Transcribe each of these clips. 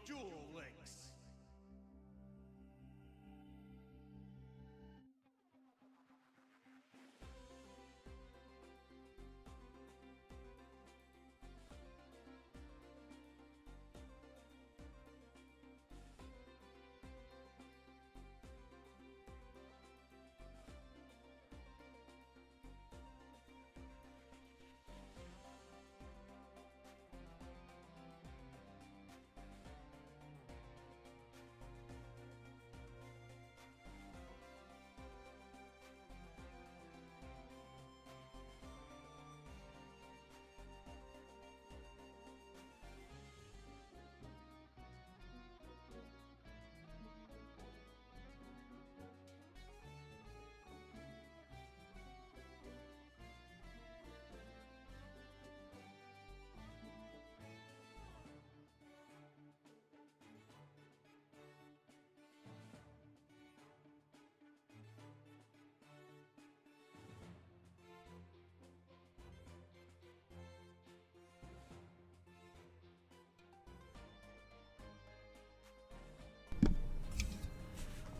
Duel Links.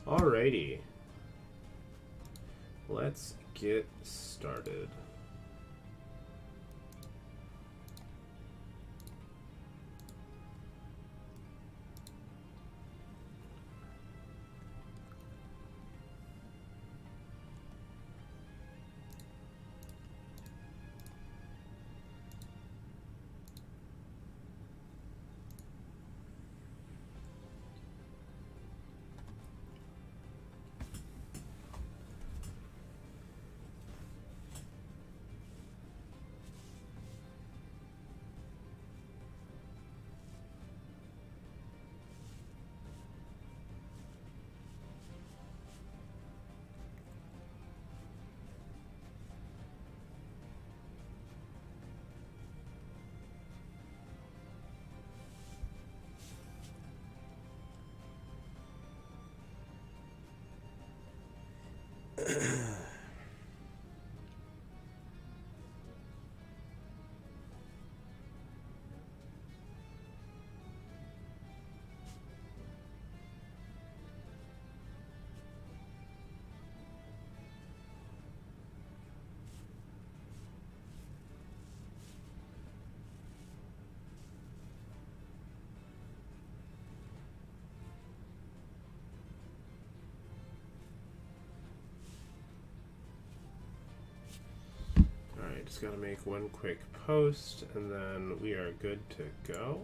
Alrighty, let's get started. Alright, just gotta make one quick post and then we are good to go.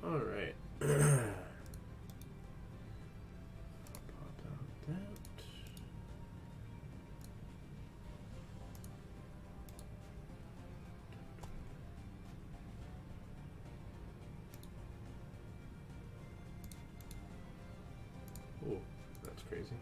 Alright. Pop out that. Oh, that's crazy.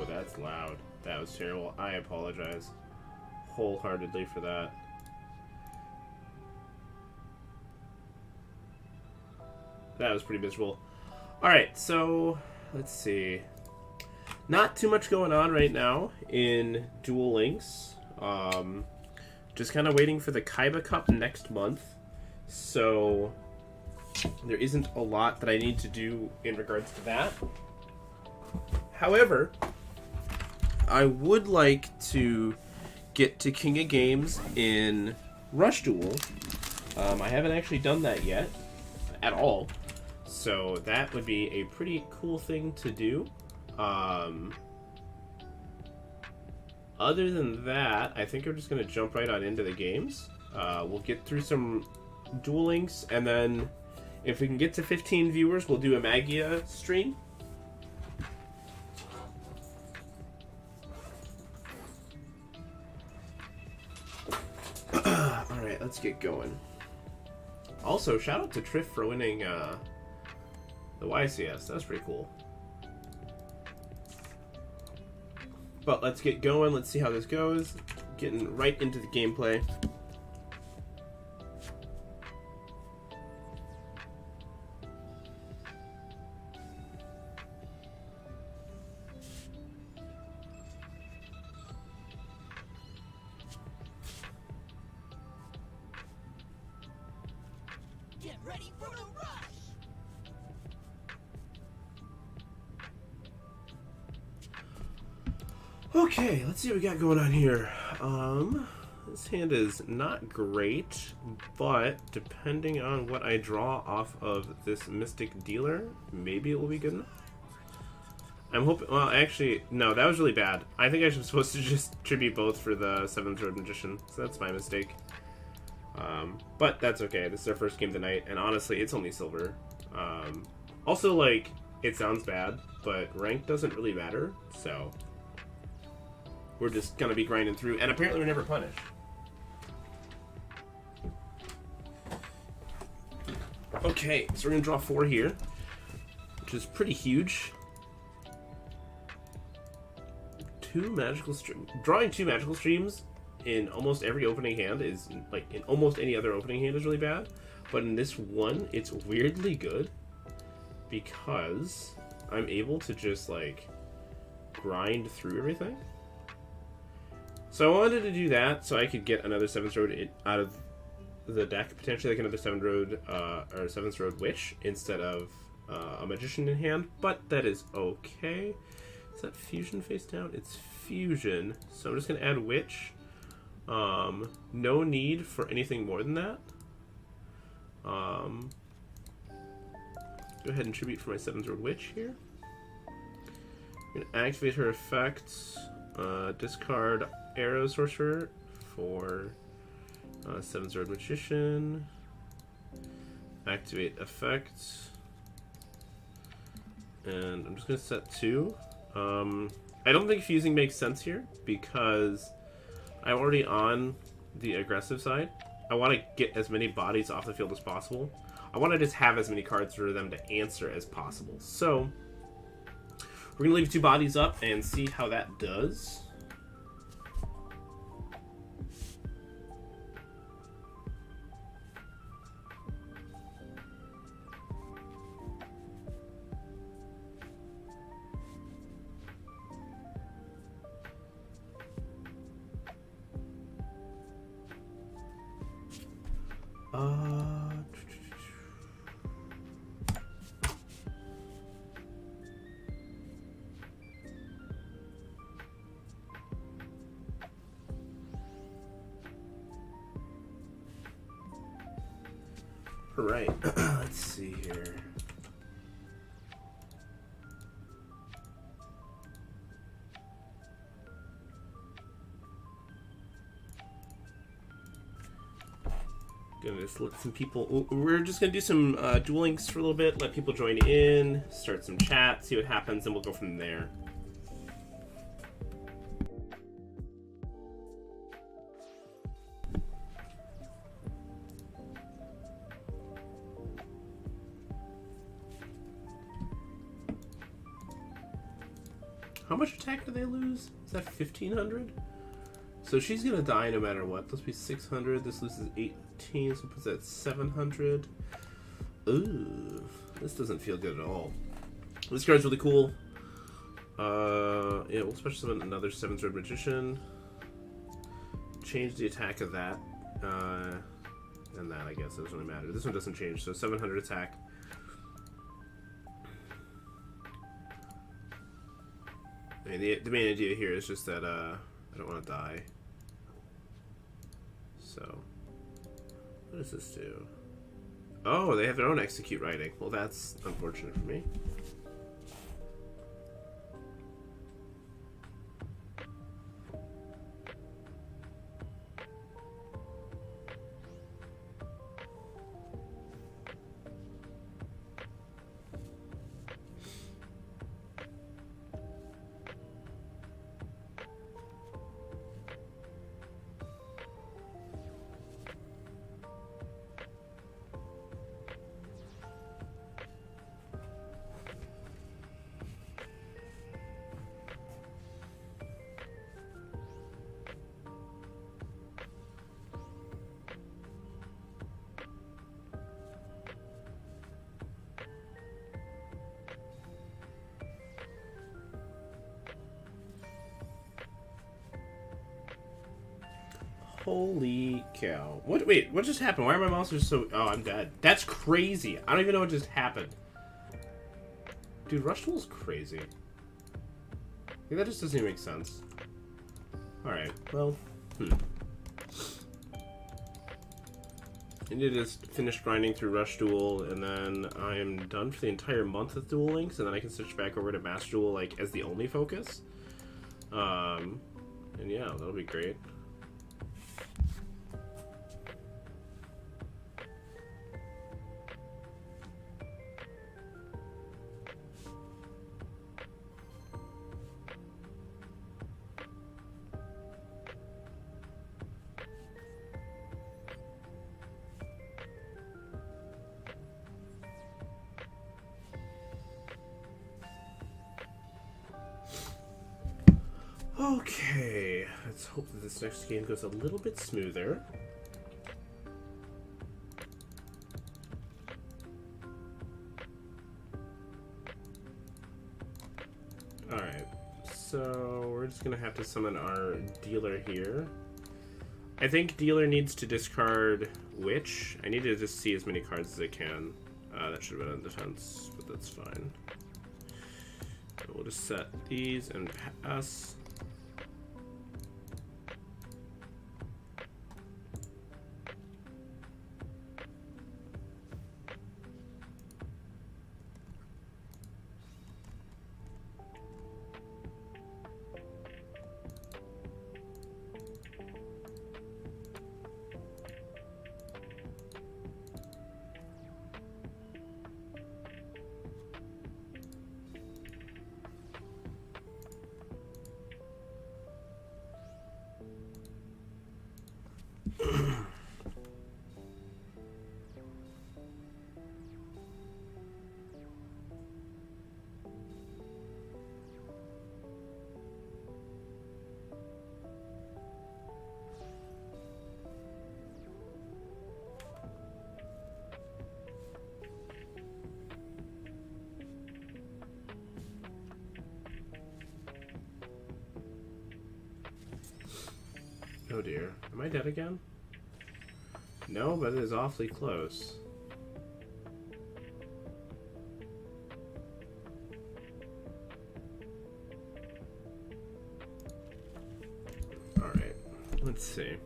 That's loud. That was terrible. I apologize wholeheartedly for that. That was pretty miserable. Alright, so let's see. Not too much going on right now in Duel Links. Just kind of waiting for the Kaiba Cup next month. So there isn't a lot that I need to do in regards to that. However, I would like to get to King of Games in Rush Duel. I haven't actually done that yet, at all. So that would be a pretty cool thing to do. Other than that, I think we're just going to jump right on into the games. We'll get through some Duel Links, and then if we can get to 15 viewers, we'll do a Magia stream. Alright, let's get going. Also, shout out to Triff for winning the YCS. That was pretty cool. But let's get going. Let's see how this goes. Getting right into the gameplay. Get ready for the rush! Okay, let's see what we got going on here. This hand is not great, but depending on what I draw off of this Mystic Dealer, maybe it will be good enough. I'm hoping, well, actually, no, that was really bad. I think I was supposed to just tribute both for the 7th Road Magician, so that's my mistake. But that's okay, this is our first game tonight, and honestly, it's only silver. Also, like, it sounds bad, but rank doesn't really matter, so we're just gonna be grinding through, and apparently we're never punished. Okay, so we're gonna draw 4 here, which is pretty huge. Drawing 2 magical streams in almost every opening hand is, like, in almost any other opening hand is really bad, but in this one, it's weirdly good because I'm able to just, like, grind through everything. So I wanted to do that so I could get another 7th Road out of the deck, potentially like another 7th Road or 7th Road Witch instead of a Magician in hand, but that is okay. Is that Fusion face down? It's Fusion, so I'm just gonna add Witch. No need for anything more than that. Go ahead and tribute for my 7th Road Witch here. I'm gonna activate her effects. Discard Arrow Sorcerer for 7th Road Magician. Activate effects. And I'm just going to set 2. I don't think fusing makes sense here because I'm already on the aggressive side. I want to get as many bodies off the field as possible. I want to just have as many cards for them to answer as possible. So we're going to leave 2 bodies up and see how that does. Right, let's see here. Gonna just let some people. We're just gonna do some Duel Links for a little bit, let people join in, start some chat, see what happens, and we'll go from there. How much attack do they lose? Is that 1,500? So she's gonna die no matter what. This will be 600. This loses 18, so puts that at 700. Ooh, this doesn't feel good at all. This card's really cool. Yeah, we'll special summon another 7th Road Magician. Change the attack of that. And that, I guess, doesn't really matter. This one doesn't change, so 700 attack. I mean, the main idea here is just that I don't want to die. So, what does this do? Oh, they have their own execute writing. Well, that's unfortunate for me. Holy cow. What? Wait, what just happened? Why are my monsters so... Oh, I'm dead. That's crazy. I don't even know what just happened. Dude, Rush Duel is crazy. Like, that just doesn't even make sense. Alright, well, I need to just finish grinding through Rush Duel, and then I am done for the entire month with Duel Links, and then I can switch back over to Master Duel, like, as the only focus. And yeah, that'll be great. Okay, let's hope that this next game goes a little bit smoother. Alright, so we're just gonna have to summon our dealer here. I think dealer needs to discard Witch. I need to just see as many cards as I can. That should have been on defense, but that's fine. We'll just set these and pass. Oh dear. Am I dead again? No, but it is awfully close. Alright. Let's see.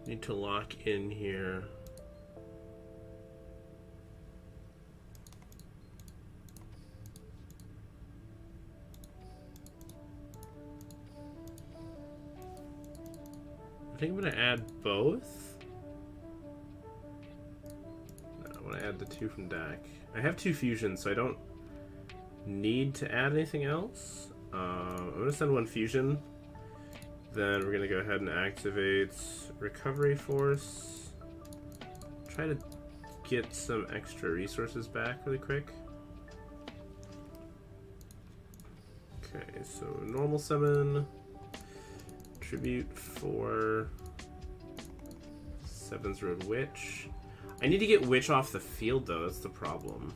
Need to lock in here. I think I'm going to add both. No, I want to add the 2 from deck. I have 2 fusions, so I don't need to add anything else. I'm going to send 1 fusion. Then we're going to go ahead and activate Recovery Force. Try to get some extra resources back really quick. Okay, so normal summon. Tribute for 7's Road Witch. I need to get Witch off the field though, that's the problem.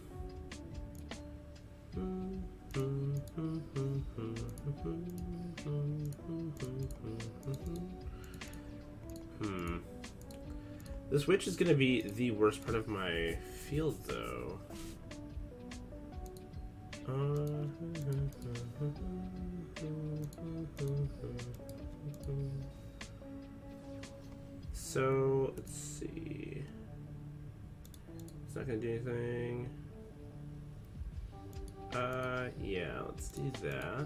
This Witch is gonna be the worst part of my field though. So, let's see. It's not gonna do anything. Yeah, let's do that.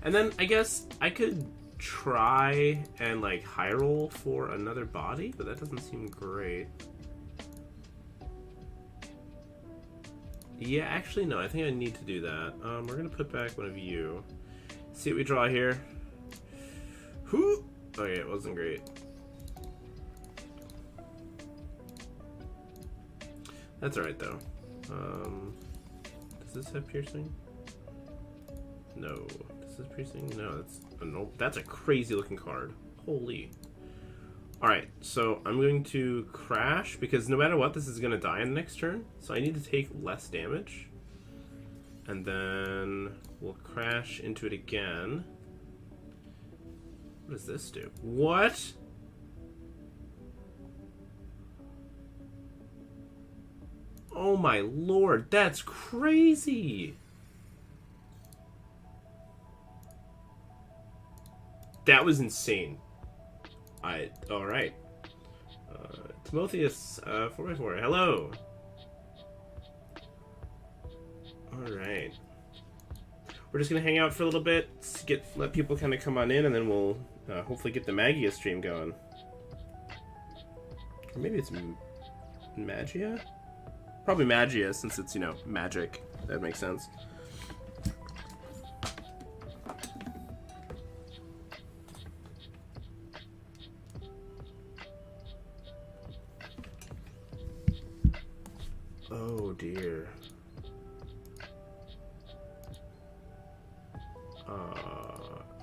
And then I guess I could try and like high roll for another body, but that doesn't seem great. Yeah, actually no, I think I need to do that. We're gonna put back one of you. See what we draw here. Whoo! Okay, it wasn't great. That's alright though. Does this have piercing? No. Does this piercing? No, that's a crazy looking card. Holy. Alright, so I'm going to crash because no matter what, this is going to die in the next turn. So I need to take less damage. And then we'll crash into it again. What does this do? What? Oh my lord, that's crazy! That was insane. Alright. Timotheus, 4x4, hello! Alright. We're just gonna hang out for a little bit, let people kind of come on in, and then we'll hopefully get the Magia stream going. Or maybe it's Magia? Probably Magia, since it's, you know, magic. That makes sense. Oh dear.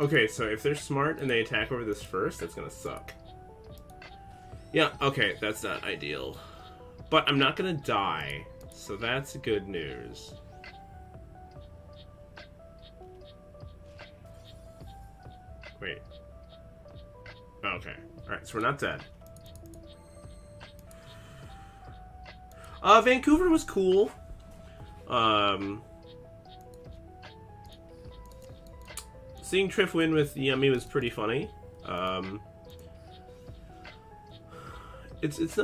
Okay, so if they're smart and they attack over this first, that's gonna suck. Yeah, okay, that's not ideal. But I'm not gonna die, so that's good news. Wait. Okay, alright, so we're not dead. Vancouver was cool. Seeing Triff win with Yummy was pretty funny. It's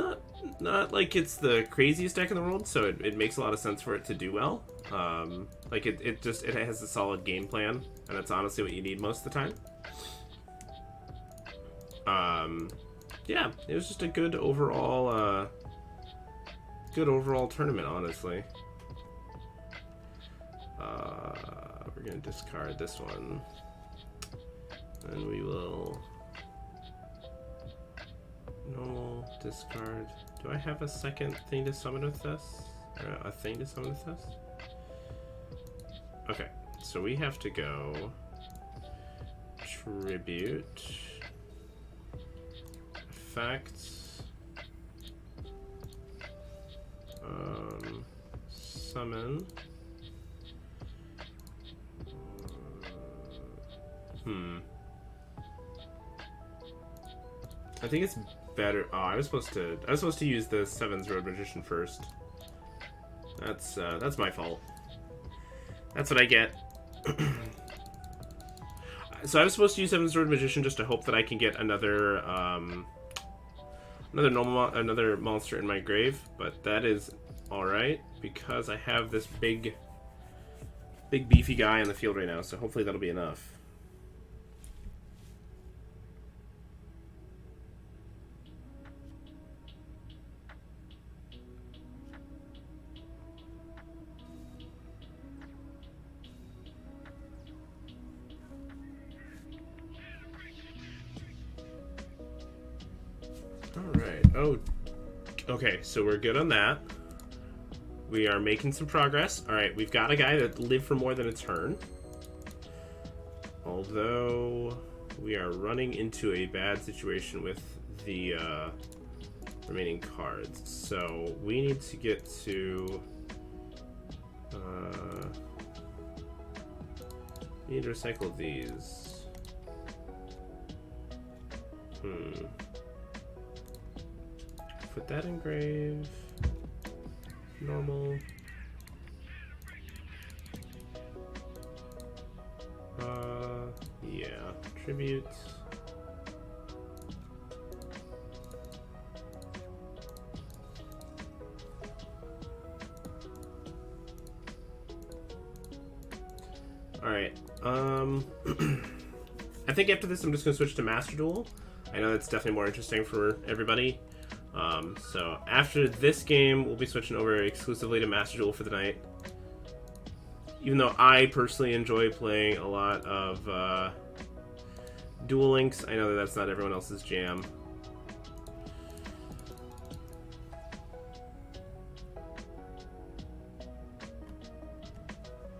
not like it's the craziest deck in the world, so it makes a lot of sense for it to do well. Like it has a solid game plan, and that's honestly what you need most of the time. Yeah, it was just a good overall tournament, honestly. We're gonna discard this one. And we will normal discard. Do I have a second thing to summon with this? Or a thing to summon with this? Okay, so we have to go tribute, effects, summon. I think it's better. Oh, I was supposed to use the Sevens Road Magician first. That's my fault. That's what I get. So I was supposed to use Sevens Road Magician just to hope that I can get another another monster in my grave, but that is all right because I have this big beefy guy on the field right now. So hopefully that'll be enough. Alright, oh, okay, so we're good on that. We are making some progress. Alright, we've got a guy that lived for more than a turn. Although, we are running into a bad situation with the remaining cards. So, we need to get to... we need to recycle these. Put that in grave. Normal. Yeah. Tribute. Alright. I think after this I'm just gonna switch to Master Duel. I know that's definitely more interesting for everybody. So after this game, we'll be switching over exclusively to Master Duel for the night. Even though I personally enjoy playing a lot of Duel Links, I know that that's not everyone else's jam.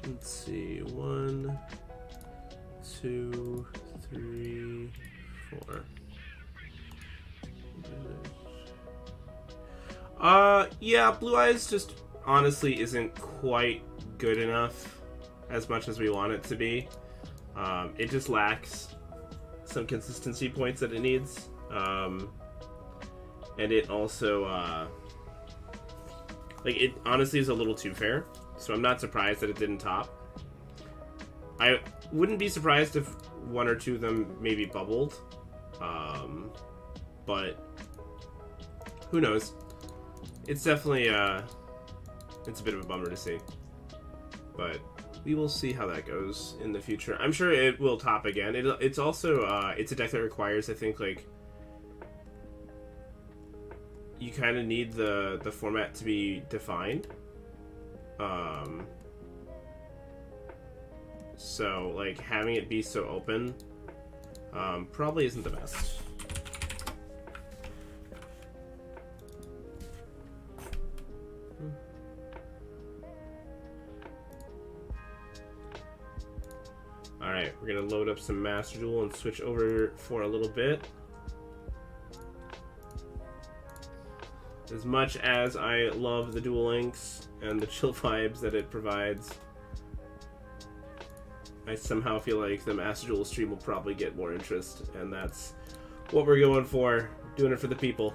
Let's see, 1, 2, 3, 4. Yeah, Blue Eyes just honestly isn't quite good enough as much as we want it to be. It just lacks some consistency points that it needs. And it also, like, it honestly is a little too fair. So I'm not surprised that it didn't top. I wouldn't be surprised if one or two of them maybe bubbled. But who knows? It's definitely, it's a bit of a bummer to see. But we will see how that goes in the future. I'm sure it will top again. It's also, it's a deck that requires, I think, like, you kind of need the format to be defined. So, like, having it be so open probably isn't the best. Alright, we're going to load up some Master Duel and switch over for a little bit. As much as I love the Duel Links and the chill vibes that it provides, I somehow feel like the Master Duel stream will probably get more interest, and that's what we're going for. Doing it for the people.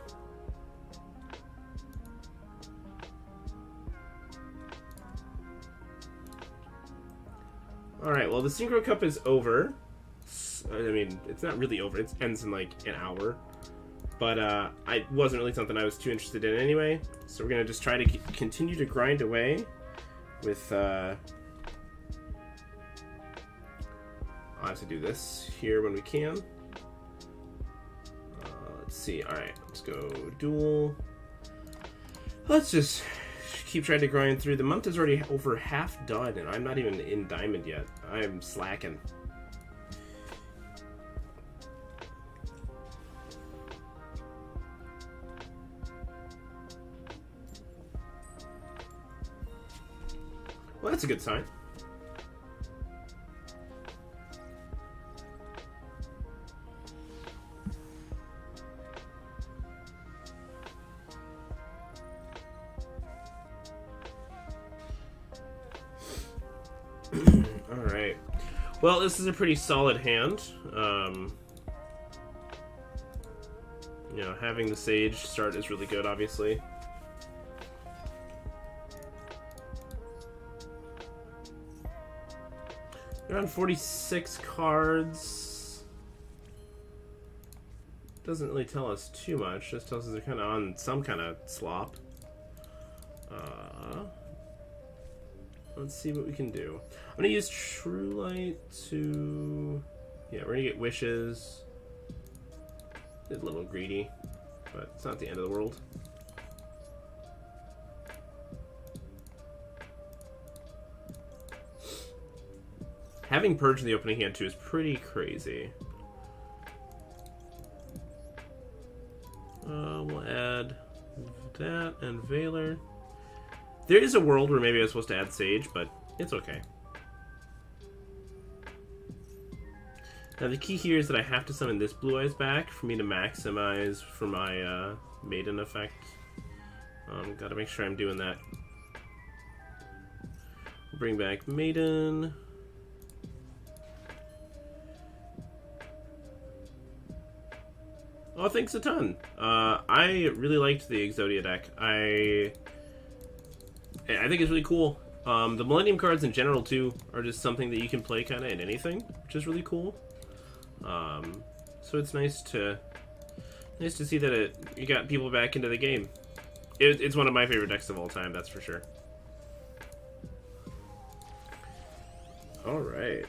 Alright, well, the Synchro Cup is over. I mean, it's not really over. It ends in like an hour. But it wasn't really something I was too interested in anyway. So we're going to just try to continue to grind away with... I'll have to do this here when we can. Let's see. Alright, let's go Duel. Let's just keep trying to grind through. The month is already over half done, and I'm not even in Diamond yet. I'm slacking. Well, that's a good sign. Alright. Well, this is a pretty solid hand. You know, having the Sage start is really good, obviously. Around 46 cards. Doesn't really tell us too much. Just tells us they're kind of on some kind of slop. Let's see what we can do. I'm gonna use True Light to... Yeah, we're gonna get Wishes. It's a little greedy, but it's not the end of the world. Having Purge in the opening hand, too, is pretty crazy. We'll add that and Veiler. There is a world where maybe I was supposed to add Sage, but it's okay. Now, the key here is that I have to summon this Blue Eyes back for me to maximize for my Maiden effect. Gotta make sure I'm doing that. Bring back Maiden. Oh, thanks a ton. I really liked the Exodia deck. I think it's really cool. The Millennium cards in general, too, are just something that you can play kind of in anything, which is really cool. So it's nice to see that you got people back into the game. It's one of my favorite decks of all time, that's for sure. Alright.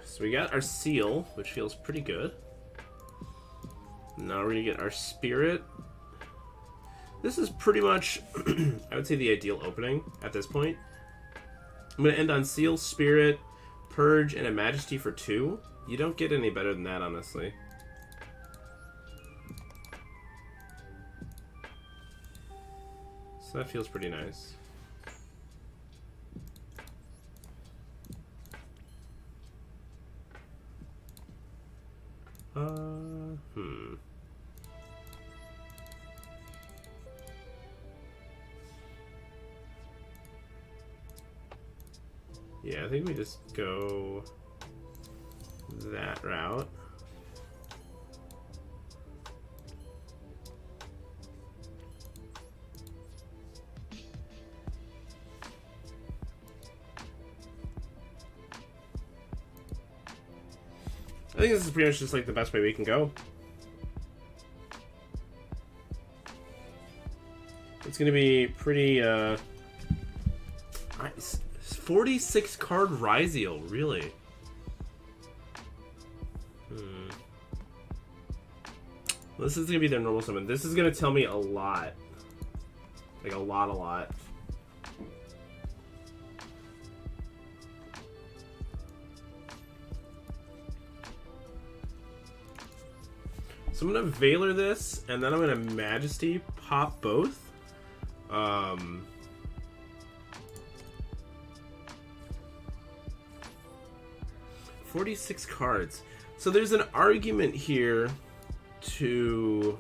So we got our Seal, which feels pretty good. Now we're going to get our Spirit. This is pretty much, I would say, the ideal opening at this point. I'm going to end on Seal, Spirit, Purge, and a Majesty for 2. You don't get any better than that, honestly. So that feels pretty nice. Yeah, I think we just go that route. I think this is pretty much just like the best way we can go. It's gonna be pretty 46 card Ryziel, really? Well, this is gonna be their normal summon. This is gonna tell me a lot. Like a lot. So I'm gonna Valor this, and then I'm gonna Majesty pop both. 46 cards. So there's an argument here to...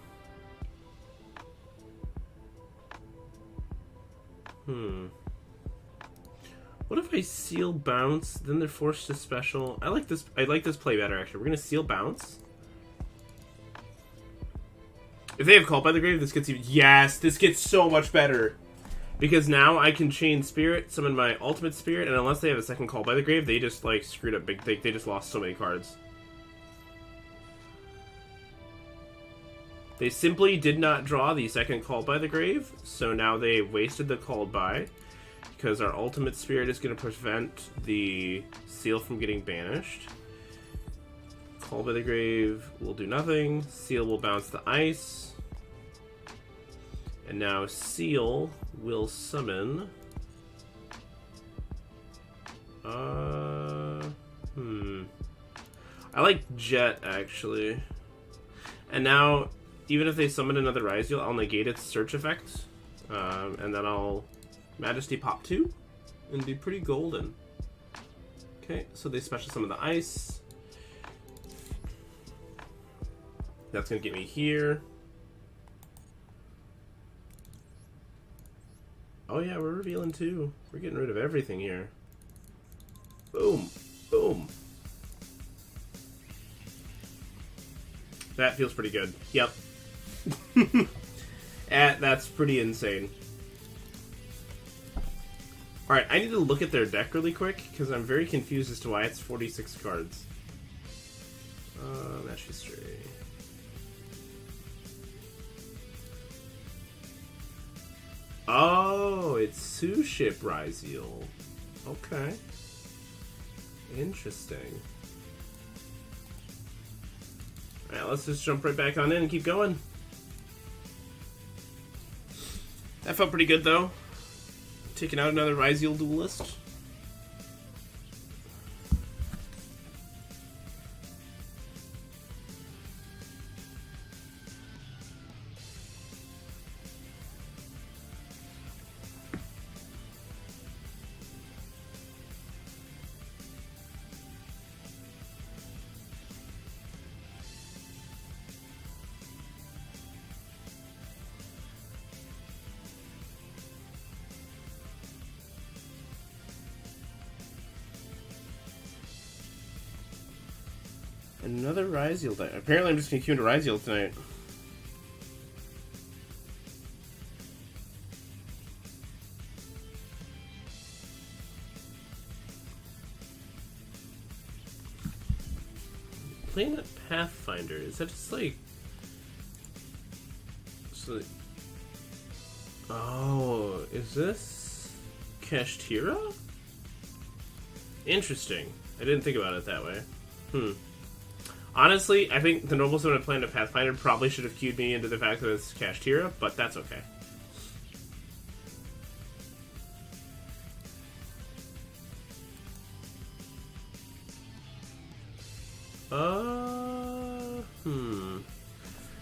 What if I seal bounce, then they're forced to special? I like this play better, actually. We're gonna seal bounce. If they have Called by the Grave, this gets even... Yes, this gets so much better. Because now I can chain Spirit, summon my ultimate Spirit, and unless they have a second Call by the Grave, they just, like, screwed up big. They just lost so many cards. They simply did not draw the second Call by the Grave, so now they wasted the Called by, because our ultimate Spirit is going to prevent the Seal from getting banished. Call by the Grave will do nothing. Seal will bounce the ice. And now Seal will summon... I like Jet, actually. And now, even if they summon another Ryziel, I'll negate its search effect. And then I'll Majesty pop 2 and be pretty golden. Okay, so they special summon the ice. That's going to get me here. Oh yeah, we're revealing too. We're getting rid of everything here. Boom. Boom. That feels pretty good. Yep. That's pretty insane. Alright, I need to look at their deck really quick, because I'm very confused as to why it's 46 cards. Match history. Oh, it's Sue-ship Ryziel. Okay. Interesting. Alright, let's just jump right back on in and keep going. That felt pretty good, though. Taking out another Ryziel duelist. Another Ryziel deck. Apparently I'm just going to queue into Ryziel tonight. Playing a Pathfinder, is that just like... So... Oh, is this... Kashtira? Interesting. I didn't think about it that way. Honestly, I think the normal summon I planned a Pathfinder probably should have cued me into the fact that it's Kashtira, but that's okay.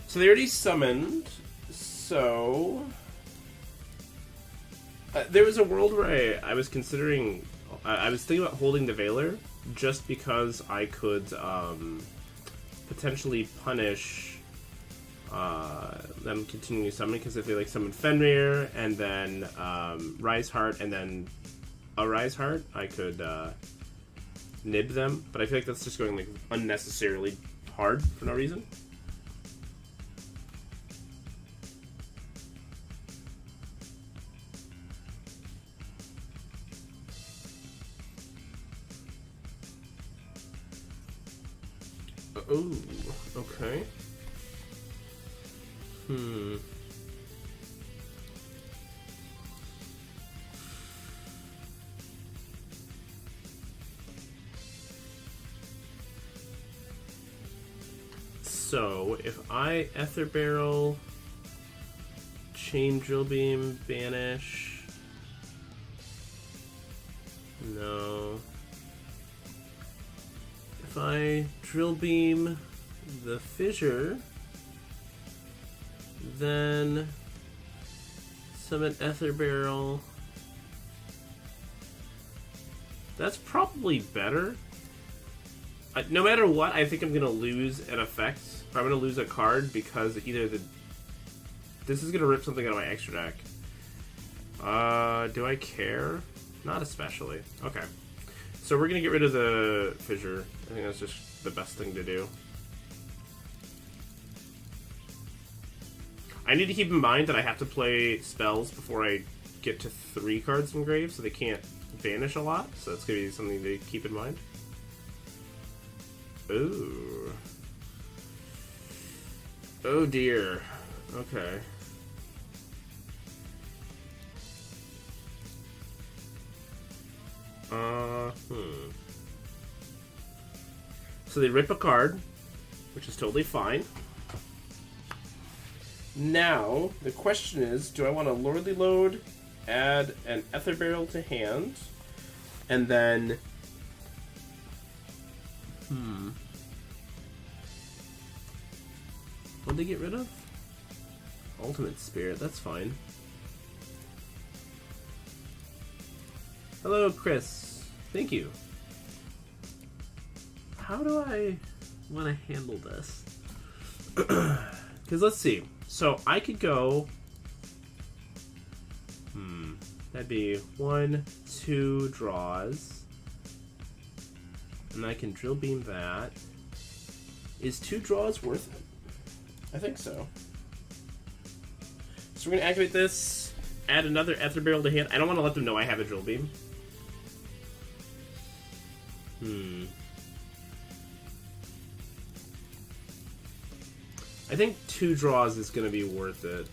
So they already summoned, so... there was a world where I was considering... I was thinking about holding the Valor, just because I could, potentially punish them continuing summoning, because if they like summon Fenrir and then Rise Heart and then a Rise Heart, I could nib them, but I feel like that's just going like unnecessarily hard for no reason. Ooh, okay. So, if I Ether Barrel, Chain Drill Beam, Banish... No. If I Drill Beam the Fissure, then summon Ether Barrel. That's probably better. No matter what, I think I'm going to lose an effect. Or I'm going to lose a card because either this is going to rip something out of my extra deck. Do I care? Not especially. Okay. So we're going to get rid of the Fissure. I think that's just the best thing to do. I need to keep in mind that I have to play spells before I get to 3 cards from grave, so they can't vanish a lot. So that's going to be something to keep in mind. Ooh. Oh dear. Okay. So they rip a card, which is totally fine. Now, the question is, do I want to Lordly Load, add an Ether Barrel to hand, and then... What'd they get rid of? Ultimate Spirit, that's fine. Hello, Chris. Thank you. How do I want to handle this? Because let's see. So I could go... That'd be 1, 2 draws. And I can Drill Beam that. Is 2 draws worth it? I think so. So we're going to activate this, add another Ether Barrel to hand. I don't want to let them know I have a Drill Beam. I think 2 draws is going to be worth it.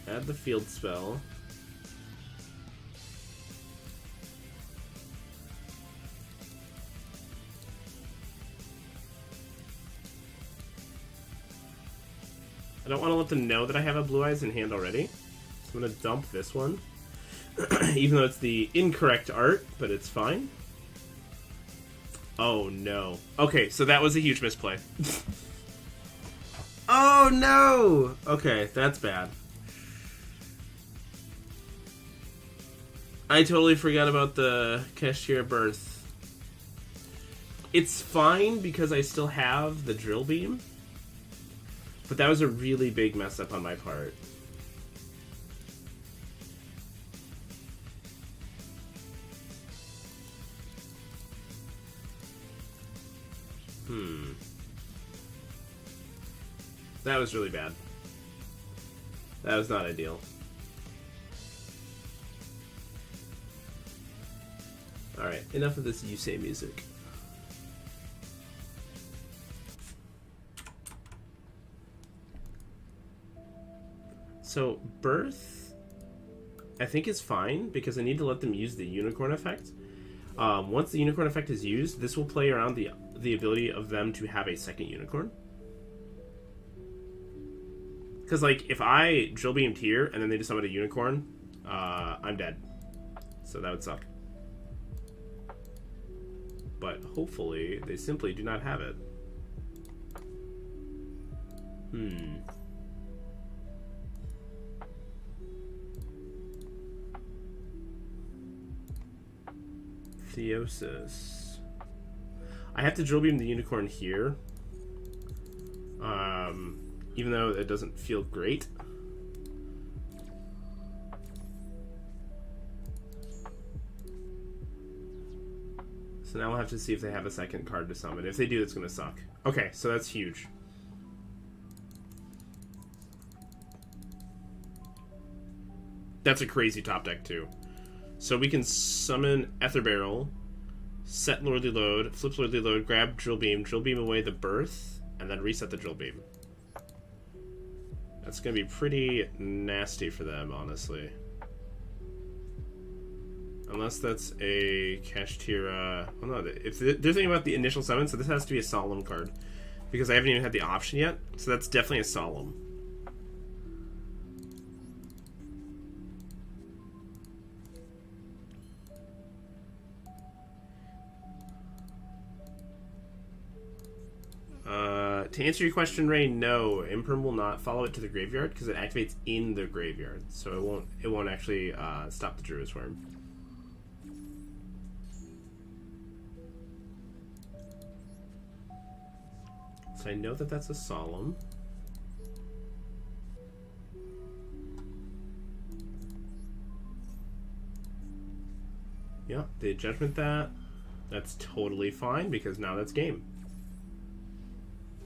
Add the field spell. I don't want to let them know that I have a Blue Eyes in hand already. So I'm going to dump this one. Even though it's the incorrect art, but it's fine. Oh no. Okay, so that was a huge misplay. Oh no! Okay, that's bad. I totally forgot about the Cashier Birth. It's fine because I still have the Drill Beam. But that was a really big mess up on my part. That was really bad. That was not ideal. Alright, enough of this Yusei music. So, Birth, I think is fine, because I need to let them use the Unicorn effect. Once the Unicorn effect is used, this will play around the ability of them to have a second Unicorn. Because, like, if I Drill Beamed here, and then they just summon a Unicorn, I'm dead. So that would suck. But hopefully, they simply do not have it. Theosis. I have to Drill Beam the Unicorn here. Even though it doesn't feel great. So now we'll have to see if they have a second card to summon. If they do, it's going to suck. Okay, so that's huge. That's a crazy top deck, too. So we can summon Ether Barrel, set Lordly Load, flip Lordly Load, grab Drill Beam away the Birth, and then reset the Drill Beam. That's going to be pretty nasty for them, honestly. Unless that's a Kashtira... Well, no, if they're thinking about the initial summon, so this has to be a Solemn card. Because I haven't even had the option yet, so that's definitely a Solemn. To answer your question, Ray, no. Imperm will not follow it to the graveyard because it activates in the graveyard, so it won't actually stop the Druid Swarm. So I know that that's a Solemn. Yeah, they judgment that. That's totally fine because now that's game.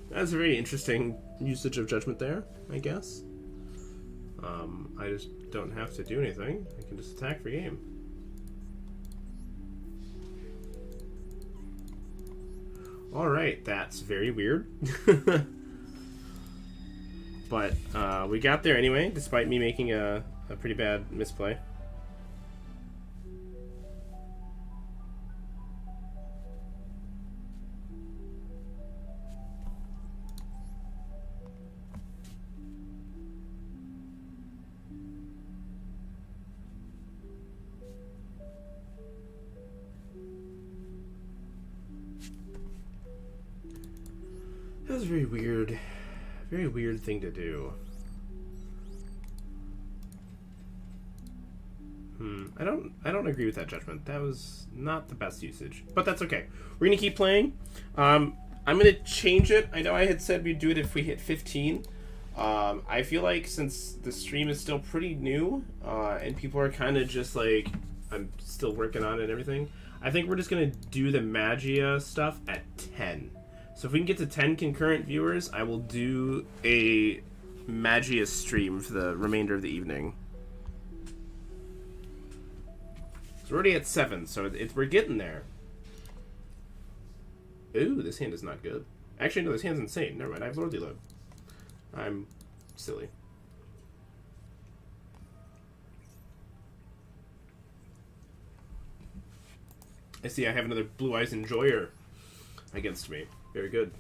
That's a very interesting usage of judgment there, I guess. I just don't have to do anything. I can just attack for game. Alright, that's very weird. But we got there anyway, despite me making a pretty bad misplay. That was a very weird thing to do. I don't agree with that judgment. That was not the best usage, but that's okay. We're gonna keep playing. I'm gonna change it. I know I had said we'd do it if we hit 15. I feel like since the stream is still pretty new, and people are kind of just like, I'm still working on it and everything, I think we're just gonna do the Magia stuff at 10. So if we can get to 10 concurrent viewers, I will do a Magia stream for the remainder of the evening. So we're already at 7, so we're getting there. Ooh, this hand is not good. Actually, no, this hand's insane. Never mind, I have Lordly Load. I'm silly. I see I have another Blue Eyes Enjoyer against me. Very good.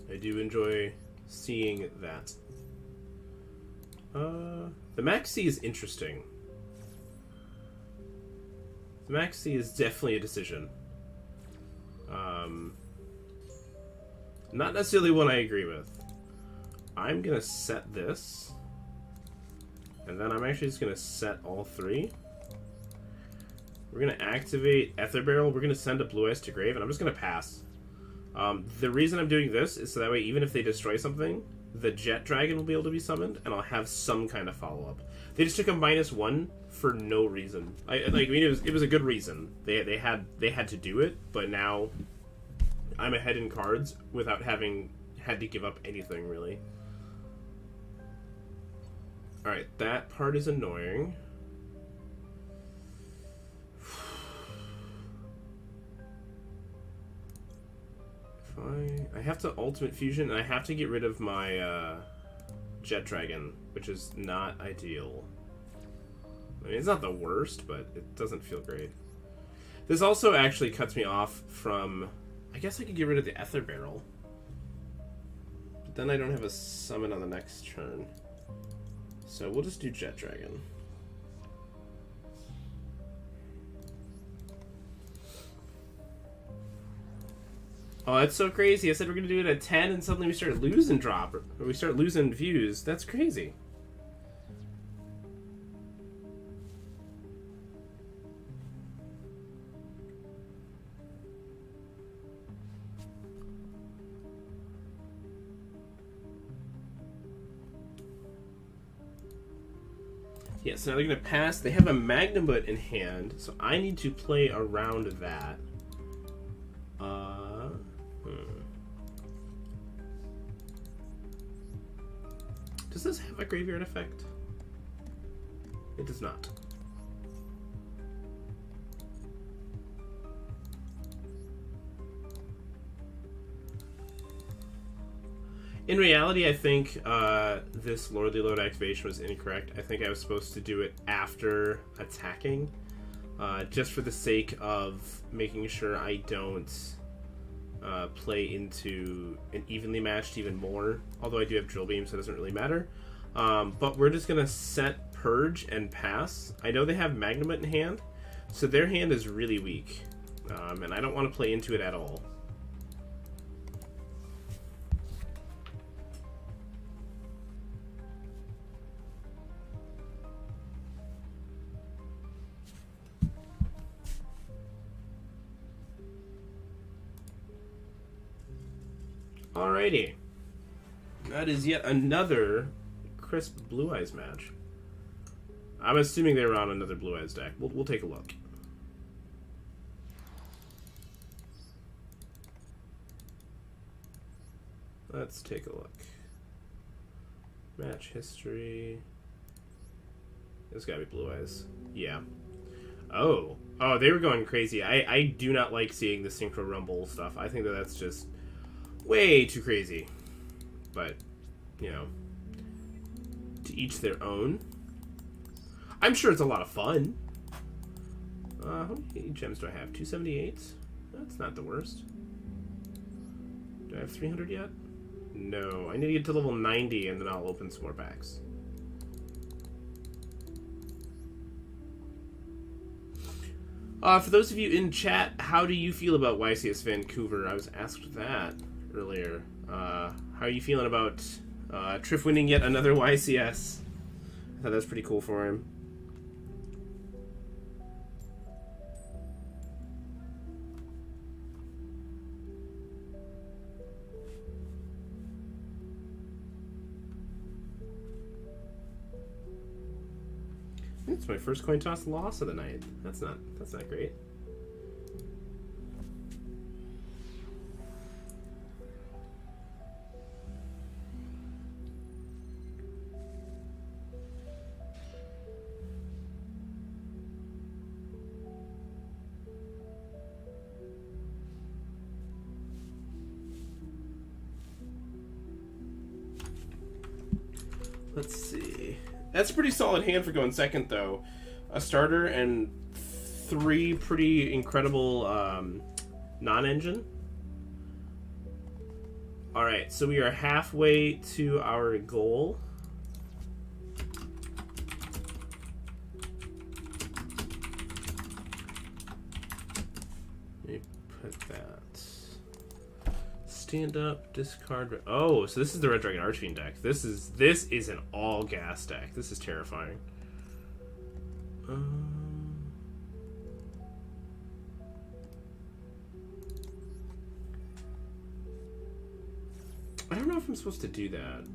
I do enjoy seeing that. The Maxi is interesting. The Maxi is definitely a decision. Not necessarily one I agree with. I'm gonna set this. And then I'm actually just gonna set all three. We're going to activate Ether Barrel. We're going to send a Blue Eyes to grave, and I'm just going to pass. The reason I'm doing this is so that way, even if they destroy something, the Jet Dragon will be able to be summoned, and I'll have some kind of follow-up. They just took a -1 for no reason. I mean, it was a good reason. They had to do it, but now I'm ahead in cards without having had to give up anything, really. Alright, that part is annoying. I have to Ultimate Fusion, and I have to get rid of my Jet Dragon, which is not ideal. I mean, it's not the worst, but it doesn't feel great. This also actually cuts me off from... I guess I could get rid of the Ether Barrel. But then I don't have a summon on the next turn. So we'll just do Jet Dragon. Oh, that's so crazy. I said we're going to do it at 10 and suddenly we start losing drop. Or we start losing views. That's crazy. Yeah, so now they're going to pass. They have a Magnamut in hand, so I need to play around that. Does this have a graveyard effect? It does not. In reality, I think this Lordly Load activation was incorrect. I think I was supposed to do it after attacking, just for the sake of making sure I don't play into an evenly matched even more. Although I do have Drill Beam, so it doesn't really matter. But we're just going to set Purge and pass. I know they have Magnamut in hand, so their hand is really weak. And I don't want to play into it at all. Alrighty. That is yet another crisp Blue Eyes match. I'm assuming they're on another Blue Eyes deck. We'll take a look. Let's take a look. Match history. It's gotta be Blue Eyes. Yeah. Oh, they were going crazy. I do not like seeing the Synchro Rumble stuff. I think that's just way too crazy. But, you know, to each their own. I'm sure it's a lot of fun. How many gems do I have? 278? That's not the worst. Do I have 300 yet? No. I need to get to level 90 and then I'll open some more packs. For those of you in chat, how do you feel about YCS Vancouver? I was asked that earlier. How are you feeling about Triff winning yet another YCS? I thought that was pretty cool for him. It's my first coin toss loss of the night. That's not great. Let's see. That's a pretty solid hand for going second, though. A starter and 3 pretty incredible non-engine. Alright, so we are halfway to our goal. Let me put that. Stand up, discard. Oh, so this is the Red Dragon Archfiend deck. This is an all gas deck. This is terrifying. I don't know if I'm supposed to do that.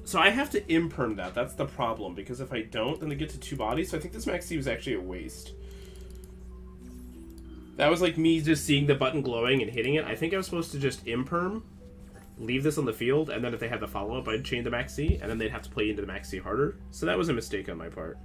So I have to imperm that. That's the problem, because if I don't, then they get to 2 bodies. So I think this Maxi was actually a waste. That was like me just seeing the button glowing and hitting it. I think I was supposed to just imperm, leave this on the field, and then if they had the follow-up, I'd chain the Maxi, and then they'd have to play into the Maxi harder. So that was a mistake on my part.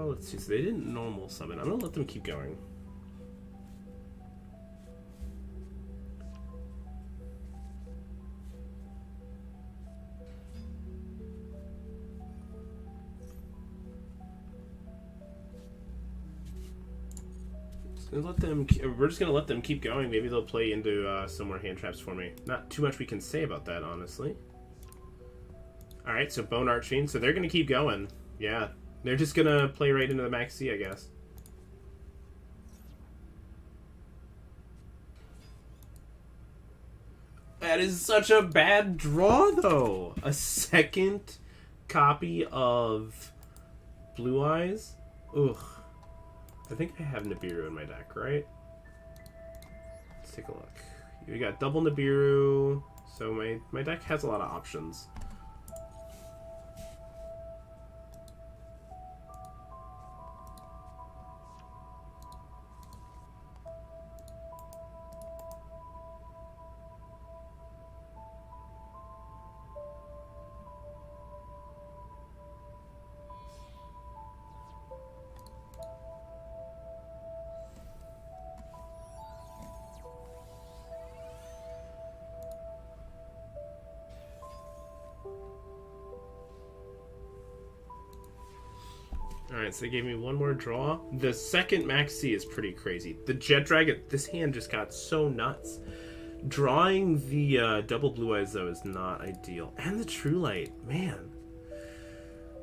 Let's see. So they didn't normal summon. I'm gonna let them keep going. We're just gonna let them keep going. Maybe they'll play into some more hand traps for me. Not too much we can say about that, honestly. All right, so Bone Arching. So they're gonna keep going. Yeah, they're just gonna play right into the Maxi, I guess. That is such a bad draw, though. A second copy of Blue Eyes. Ugh. I think I have Nibiru in my deck, right? Let's take a look. We got double Nibiru, so my deck has a lot of options. Alright, so they gave me one more draw. The second Max C is pretty crazy. The Jet Dragon, this hand just got so nuts. Drawing the double Blue Eyes, though, is not ideal. And the True Light, man.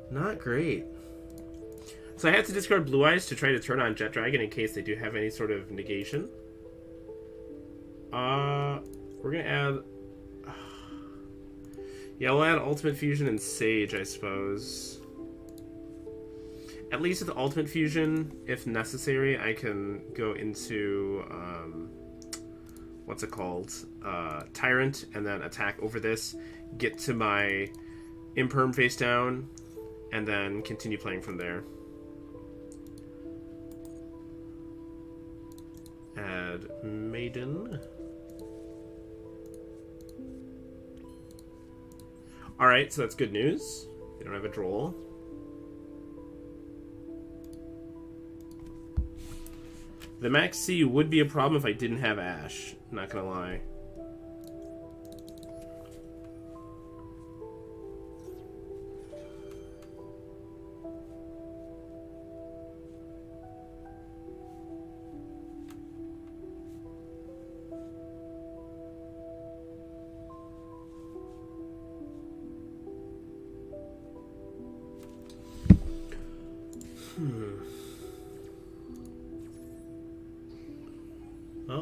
Not great. So I had to discard Blue Eyes to try to turn on Jet Dragon in case they do have any sort of negation. We're gonna add... Yeah, we'll add Ultimate Fusion and Sage, I suppose. At least with Ultimate Fusion, if necessary, I can go into, what's it called? Tyrant, and then attack over this, get to my Imperm face down, and then continue playing from there. Add Maiden. Alright, so that's good news. They don't have a Droll. The Max C would be a problem if I didn't have Ash. Not gonna lie.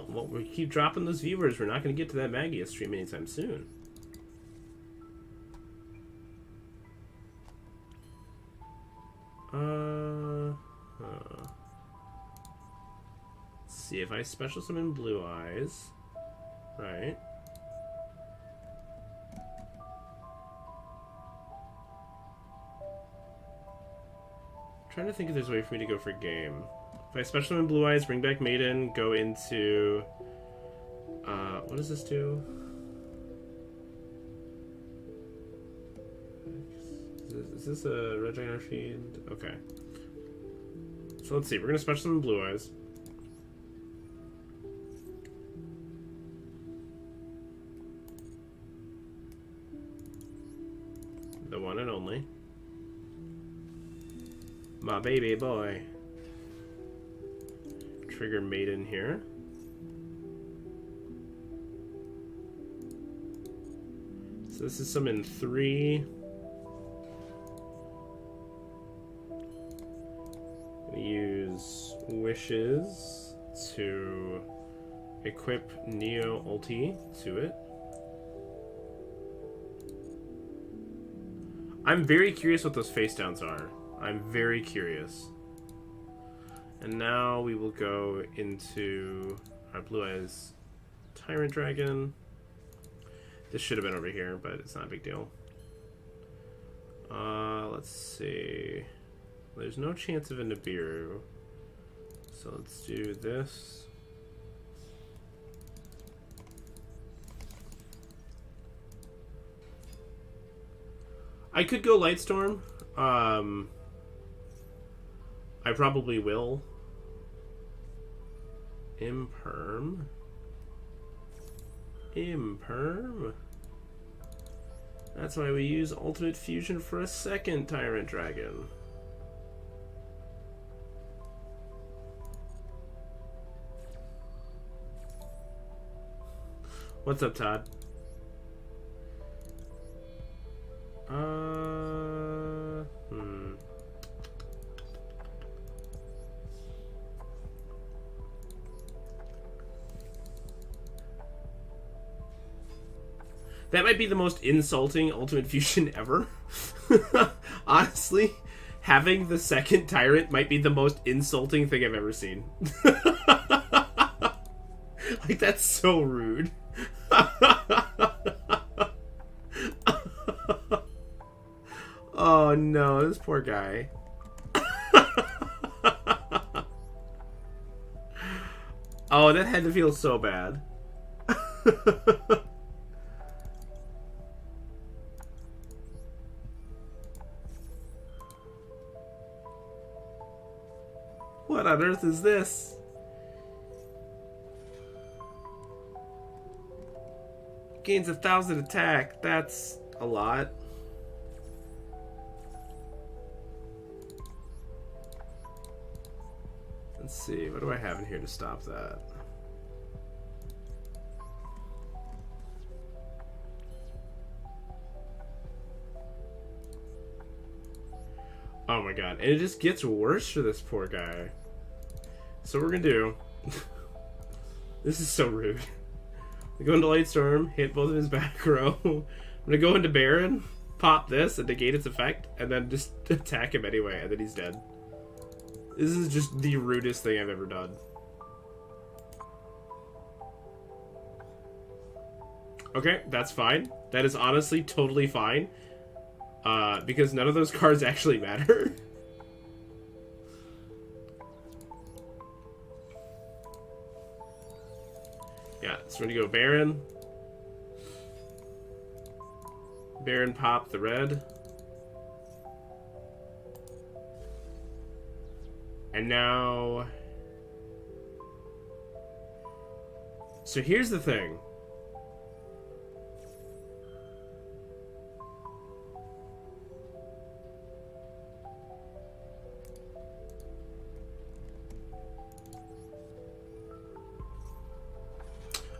Well, we keep dropping those viewers. We're not going to get to that Magia stream anytime soon. Let's see if I special summon Blue Eyes. Right. Trying to think if there's a way for me to go for game. If I special summon Blue Eyes, bring back Maiden, go into... what does this do? Is this a Red Giant Fiend? Okay. So let's see, we're going to special summon Blue Eyes. The one and only. My baby boy. Trigger Maiden here. So this is summon 3. Gonna use Wishes to equip Neo Ulti to it. I'm very curious what those face downs are. I'm very curious. And now we will go into our Blue Eyes Tyrant Dragon. This should have been over here, but it's not a big deal. Let's see. There's no chance of a Nibiru. So let's do this. I could go Lightstorm. I probably will. Imperm. That's why we use Ultimate Fusion for a second Tyrant Dragon. What's up, Todd? That might be the most insulting Ultimate Fusion ever. Honestly, having the second tyrant might be the most insulting thing I've ever seen. Like, that's so rude. Oh no, this poor guy. Oh, that had to feel so bad. What on earth is this? Gains 1,000 attack. That's a lot. Let's see, what do I have in here to stop that? Oh my god, and it just gets worse for this poor guy. So what we're gonna do... This is so rude. We go into Lightstorm, hit both of his back row. I'm gonna go into Baron, pop this, and negate its effect, and then just attack him anyway, and then he's dead. This is just the rudest thing I've ever done. Okay, that's fine. That is honestly totally fine. Because none of those cards actually matter. Yeah, so we're gonna go Baron. Baron pop the red. And now... So here's the thing.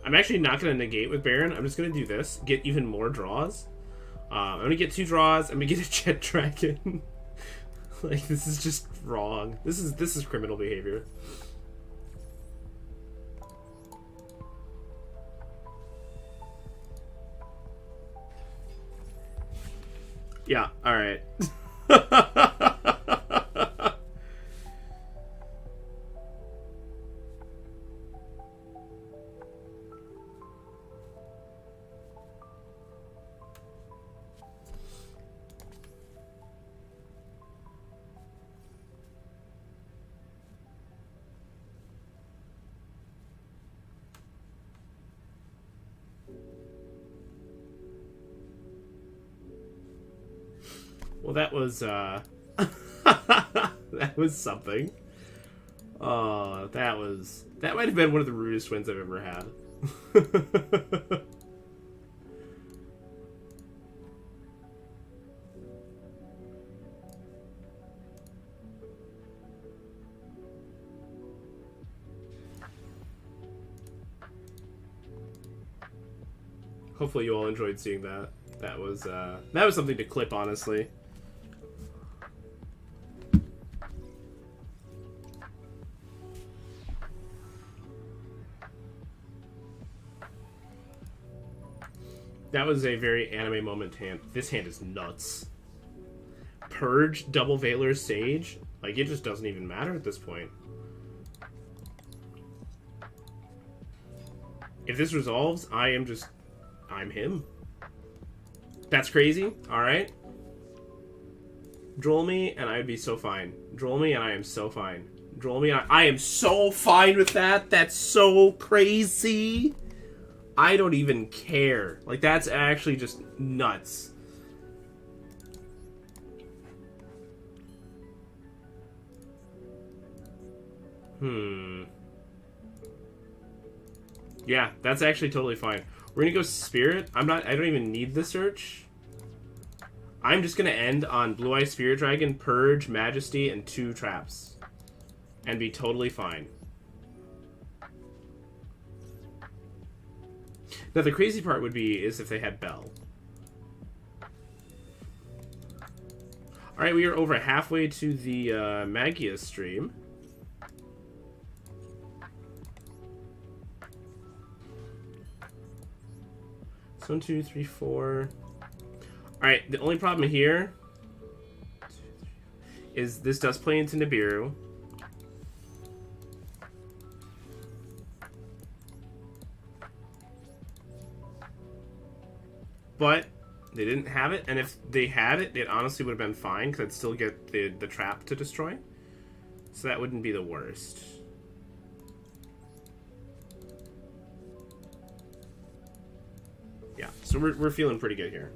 I'm actually not going to negate with Baron. I'm just going to do this. Get even more draws. I'm going to get 2 draws. I'm going to get a Jet Dragon. Like, this is just wrong. This is criminal behavior. Yeah, alright. Well, that was, that was something. Oh, that might have been one of the rudest wins I've ever had. Hopefully you all enjoyed seeing that. That was something to clip, honestly. That was a very anime moment hand. This hand is nuts. Purge, double Valor, Sage. Like, it just doesn't even matter at this point. If this resolves, I'm him. That's crazy. Alright. Droll me, and I'd be so fine. Droll me, and I am so fine. Droll me, and I am so fine with that. That's so crazy. I don't even care. Like, that's actually just nuts. Yeah, that's actually totally fine. We're gonna go Spirit. I don't even need the search. I'm just gonna end on Blue Eye Spirit Dragon, Purge, Majesty, and 2 traps. And be totally fine. Now, the crazy part would be is if they had Bell. Alright, we are over halfway to the Magia stream. So 1, 2, 3, 4. Alright, the only problem here is this does play into Nibiru. But they didn't have it, and if they had it, it honestly would have been fine, because I'd still get the trap to destroy. So that wouldn't be the worst. Yeah, so we're feeling pretty good here.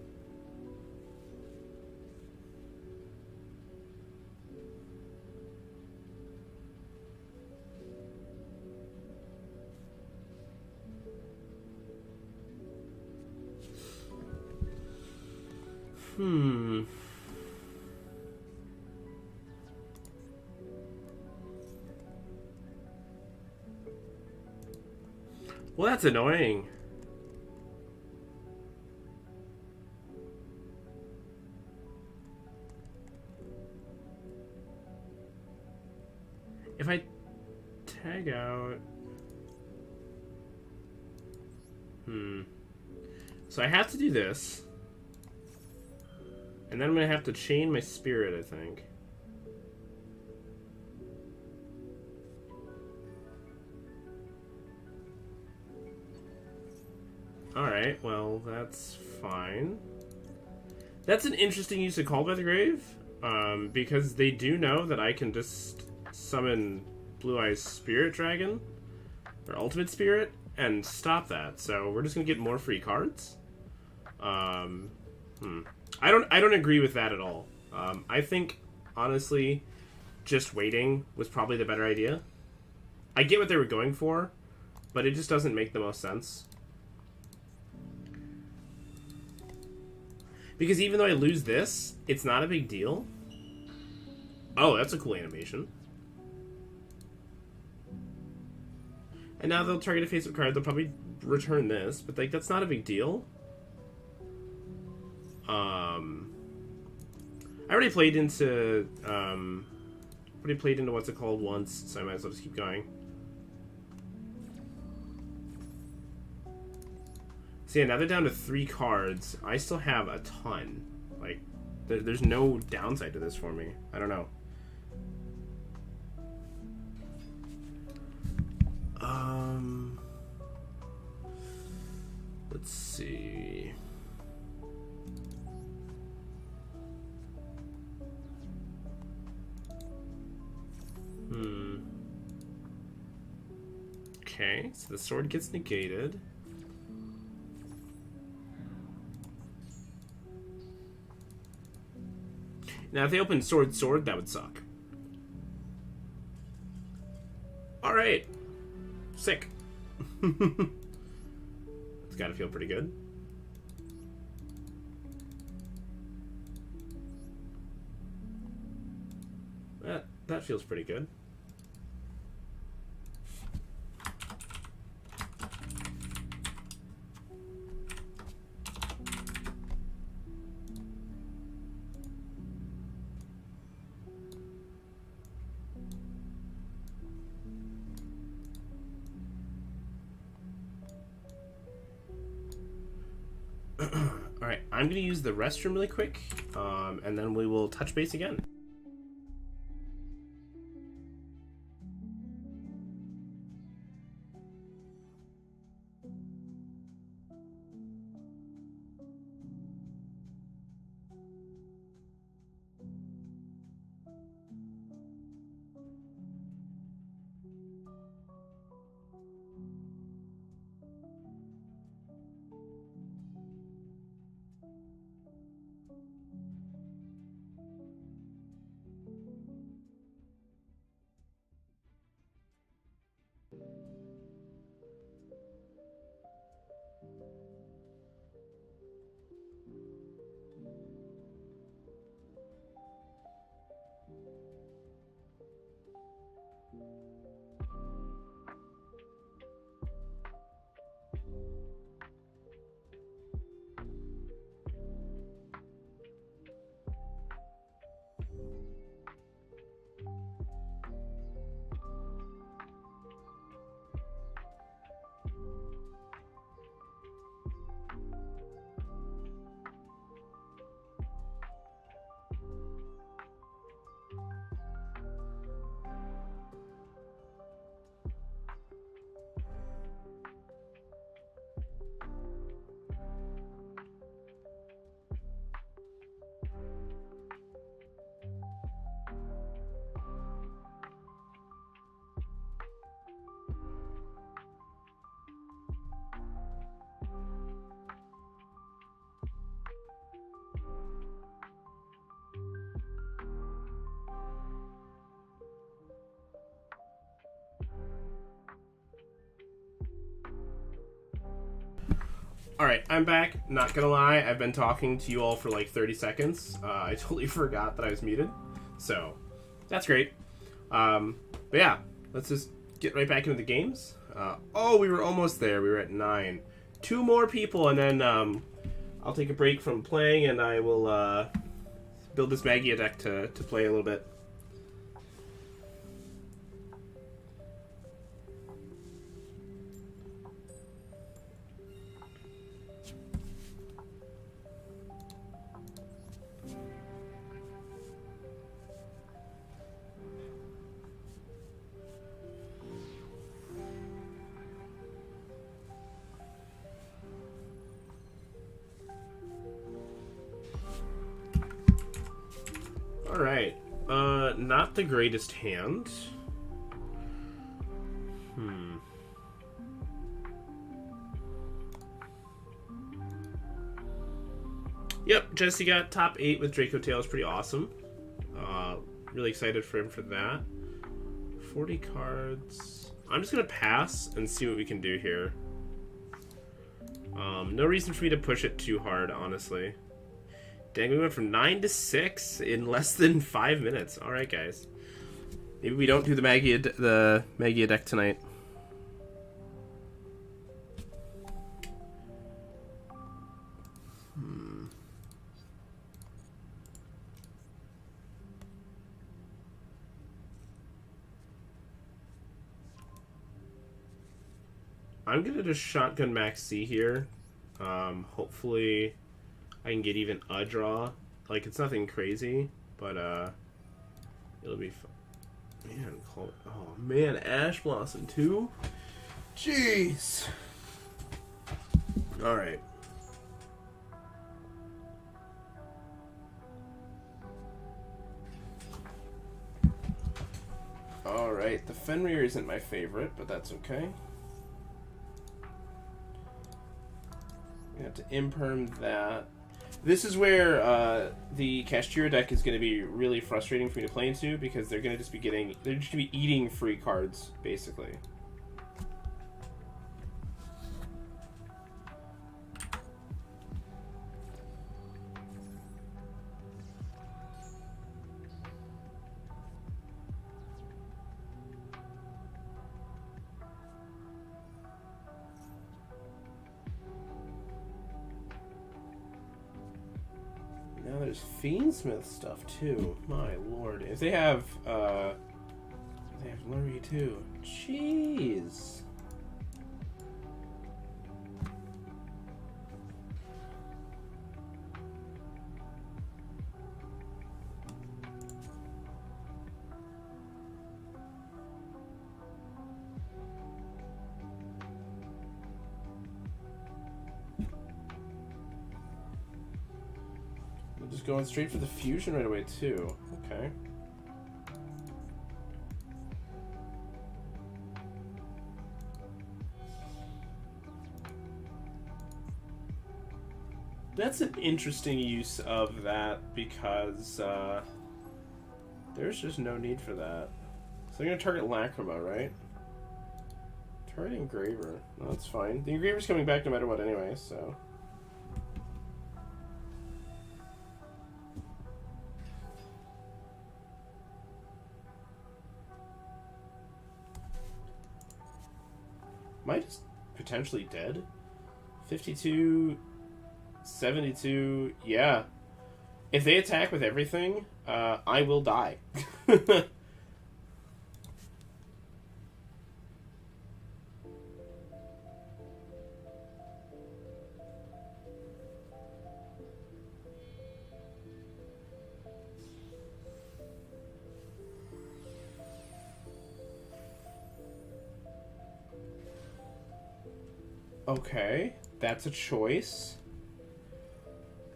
Well, that's annoying. If I tag out... So I have to do this. And then I'm going to have to chain my spirit, I think. Alright, well, that's fine. That's an interesting use of Call by the Grave, because they do know that I can just summon Blue Eyes Spirit Dragon, or Ultimate Spirit, and stop that. So we're just going to get more free cards. I don't agree with that at all. I think, honestly, just waiting was probably the better idea. I get what they were going for, but it just doesn't make the most sense. Because even though I lose this, it's not a big deal. Oh, that's a cool animation. And now they'll target a face-up card. They'll probably return this, but like that's not a big deal. I already played into what's it called once, so I might as well just keep going. So yeah, now they're down to 3 cards. I still have a ton. Like, there's no downside to this for me. I don't know. Let's see. Okay, so the sword gets negated. Now, if they open sword, that would suck. Alright. Sick. It's gotta feel pretty good. That feels pretty good. Alright, I'm going to use the restroom really quick, and then we will touch base again. Alright, I'm back. Not gonna lie, I've been talking to you all for like 30 seconds. I totally forgot that I was muted. So, that's great. But yeah, let's just get right back into the games. Oh, we were almost there. We were at 9. 2 more people, and then I'll take a break from playing, and I will build this Magia deck to play a little bit. Alright, not the greatest hand. Yep, Jesse got top 8 with Draco Tail. Is pretty awesome. Really excited for him for that. 40 cards. I'm just gonna pass and see what we can do here. No reason for me to push it too hard, honestly. Dang, we went from 9 to 6 in less than 5 minutes. Alright, guys. Maybe we don't do the Magia deck tonight. I'm gonna just shotgun Max C here. Hopefully I can get even a draw. Like, it's nothing crazy, but it'll be fun. Man, oh man, Ash Blossom 2? Jeez. Alright. Alright, the Fenrir isn't my favorite, but that's okay. We have to imperm that. This is where the Kashtira deck is going to be really frustrating for me to play into, because they're going to just be they're just going to be eating free cards, basically. Now there's Fiendsmith stuff too. My lord. If they have Lurie too. Jeez. Just going straight for the fusion right away too. Okay. That's an interesting use of that, because there's just no need for that. So they're going to target Lacrima, right? Target Engraver. No, that's fine. The Engraver's coming back no matter what anyway, so... Might just potentially dead. 52, 72, yeah. If they attack with everything, I will die. Okay, that's a choice.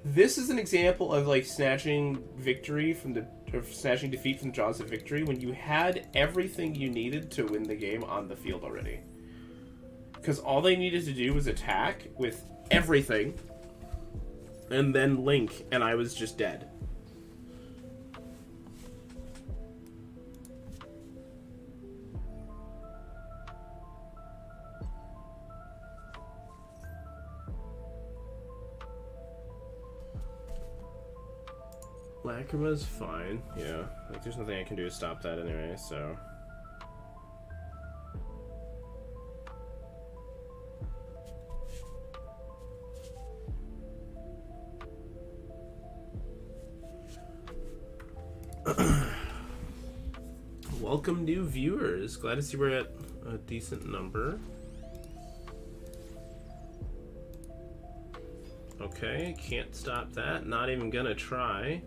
This is an example of like snatching victory from the, or snatching defeat from the jaws of victory when you had everything you needed to win the game on the field already. Because all they needed to do was attack with everything, and then Link, and I was just dead. Lacrima's fine, yeah. Like, there's nothing I can do to stop that anyway, so... Welcome, new viewers. Glad to see we're at a decent number. Okay, can't stop that. Not even gonna try.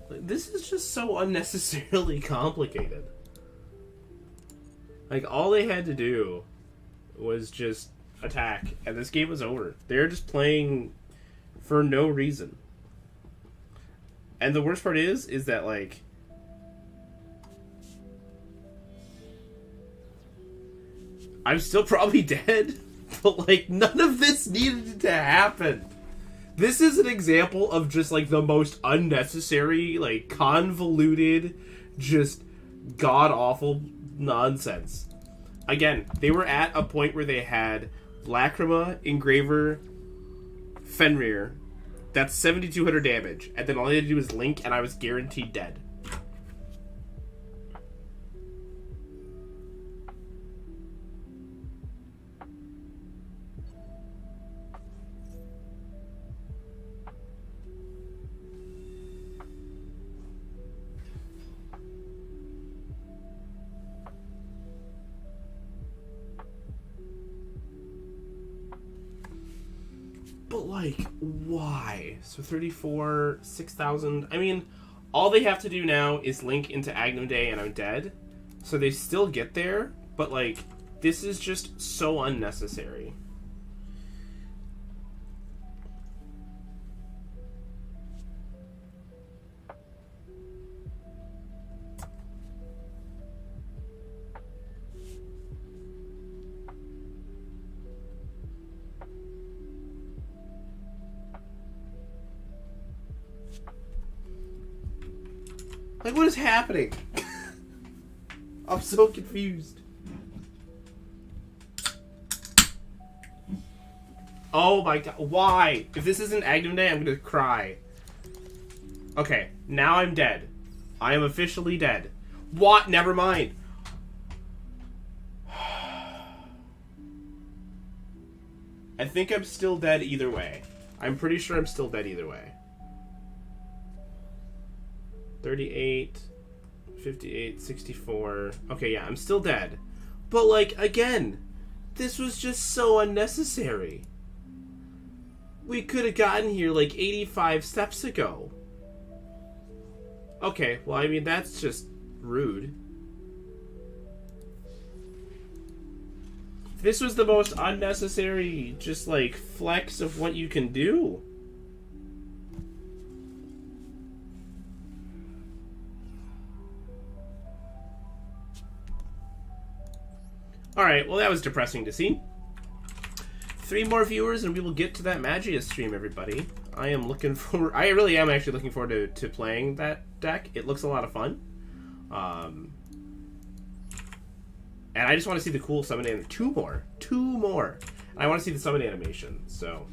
This is just so unnecessarily complicated. Like, all they had to do was just attack, and this game was over. They're just playing for no reason. And the worst part is that, like, I'm still probably dead, but, like, none of this needed to happen. This is an example of just, like, the most unnecessary, like, convoluted, just god-awful nonsense. Again, they were at a point where they had Lacrima, Engraver, Fenrir. That's 7,200 damage. And then all they had to do was Link, and I was guaranteed dead. But, like, why? So 34, 6,000. I mean, all they have to do now is link into Agnum Day and I'm dead. So they still get there, but, like, this is just so unnecessary. Like, what is happening? I'm so confused. Oh my god, why? If this isn't Agnum Day, I'm gonna cry. Okay, now I'm dead. I am officially dead. What? Never mind. I think I'm still dead either way. I'm pretty sure I'm still dead either way. 38, 58, 64. Okay, yeah, I'm still dead. But, like, again, this was just so unnecessary. We could have gotten here, like, 85 steps ago. Okay, well, I mean, that's just rude. This was the most unnecessary, just, like, flex of what you can do. Alright, well that was depressing to see. 3 more viewers and we will get to that Magia stream, everybody. I really am actually looking forward to playing that deck. It looks a lot of fun. And I just want to see the cool summon animation. 2 more. 2 more. And I want to see the summon animation, so...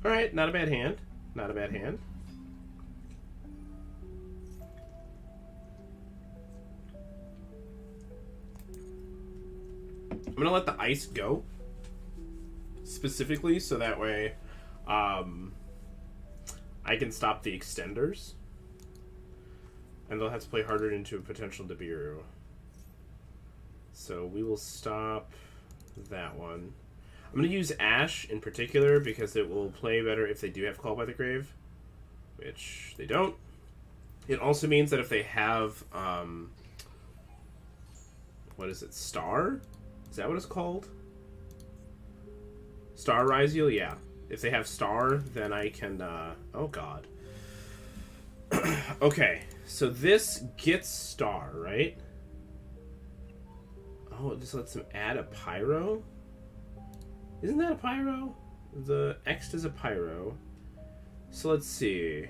Alright, not a bad hand. Not a bad hand. I'm gonna let the ice go. Specifically, so that way I can stop the extenders. And they'll have to play harder into a potential Nibiru. So we will stop that one. I'm going to use Ash in particular because it will play better if they do have Call by the Grave, which they don't. It also means that if they have, what is it, Star? Is that what it's called? Star Rise-Eel, yeah. If they have Star, then I can, oh god. Okay, so this gets Star, right? Oh, it just lets them add a Pyro? Isn't that a Pyro? The X is a Pyro. So let's see.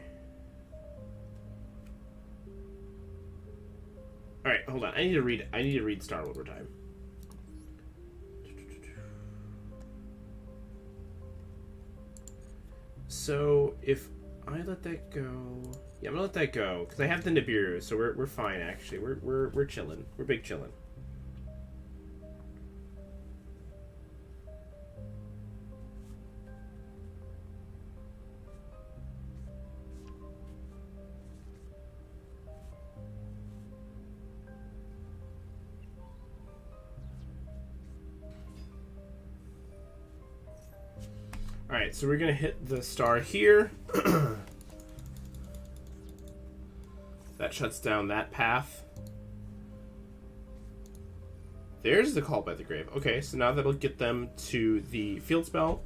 Alright, hold on. I need to read Star one more time. So if I let that go, yeah, I'm gonna let that go because I have the Nibiru, so we're fine actually. We're chilling. We're big chilling. Alright, so we're going to hit the star here. That shuts down that path. There's the Call by the Grave. Okay, so now that'll get them to the field spell.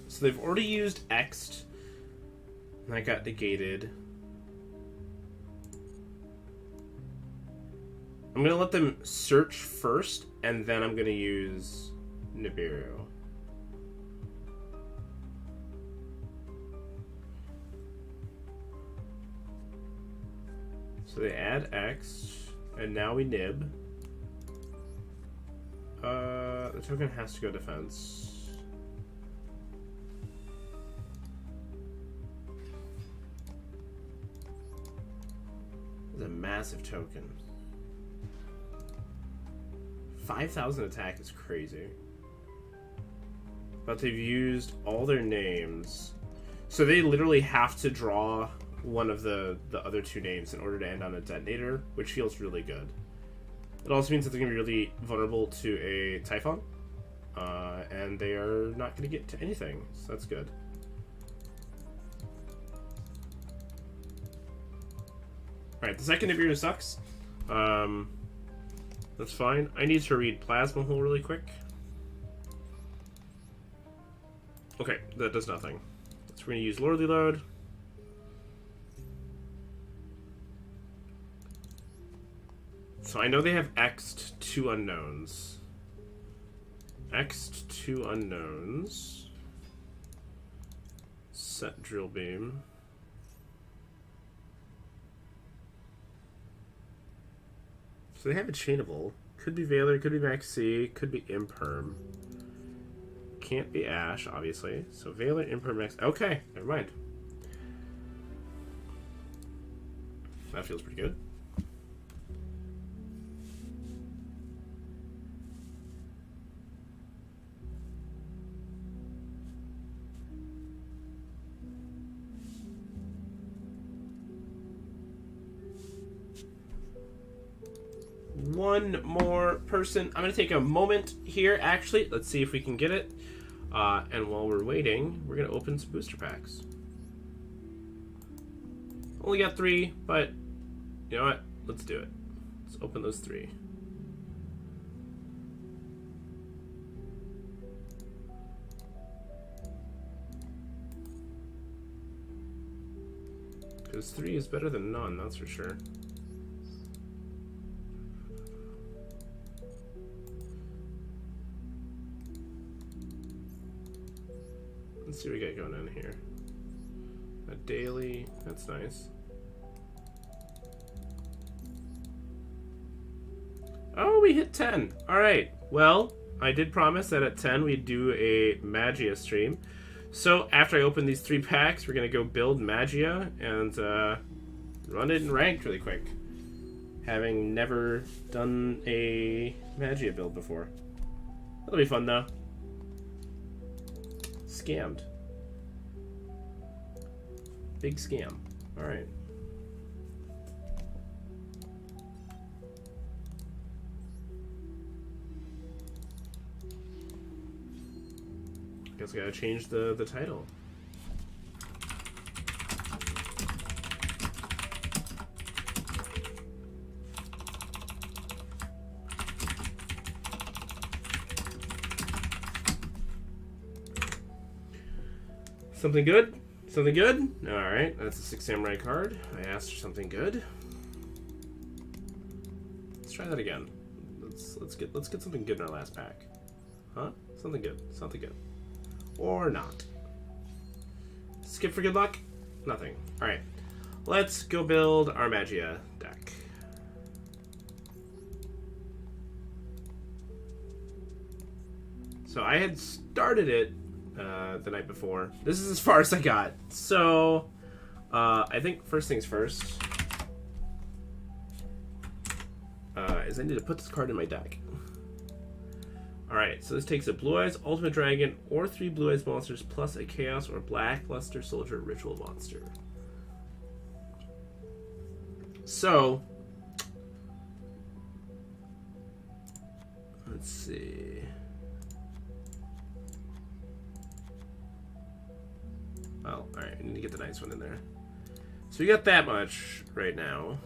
So they've already used X'd. And that got negated. I'm going to let them search first, and then I'm going to use Nibiru. So they add X, and now we nib. The token has to go defense. It's a massive token. 5,000 attack is crazy. But they've used all their names. So they literally have to draw one of the other two names in order to end on a detonator, which feels really good. It also means that they're going to be really vulnerable to a Typhon. And they are not going to get to anything, so that's good. Alright, the second Nibiru sucks. That's fine. I need to read Plasma Hole really quick. Okay, that does nothing. So we're going to use Lordly Load. So I know they have X'd 2 unknowns. X'd 2 unknowns. Set Drill Beam. So they have a chainable. Could be Valor, could be Max C, could be Imperm. Can't be Ash, obviously. So Valor, Imperm, Max. Okay, never mind. That feels pretty good. One more person. I'm going to take a moment here, actually. Let's see if we can get it. And while we're waiting, we're going to open some booster packs. Only got 3, but you know what? Let's do it. Let's open those 3. Because 3 is better than none, that's for sure. Let's see what we got going on here. A daily, that's nice. Oh, we hit 10. Alright, well, I did promise that at 10 we'd do a Magia stream. So after I open these 3 packs, we're going to go build Magia and run it in ranked really quick. Having never done a Magia build before. That'll be fun though. Scammed. Big scam. Alright. Guess I gotta change the title. Something good? Something good? Alright, that's a 6 samurai card. I asked for something good. Let's try that again. Let's get something good in our last pack. Huh? Something good. Something good. Or not. Skip for good luck? Nothing. Alright. Let's go build our Magia deck. So I had started it the night before. This is as far as I got. So I think first things first is I need to put this card in my deck. Alright, so this takes a Blue Eyes Ultimate Dragon or 3 Blue Eyes monsters plus a Chaos or Black Luster Soldier Ritual monster. So let's see. Well, alright, I need to get the nice one in there. So we got that much right now.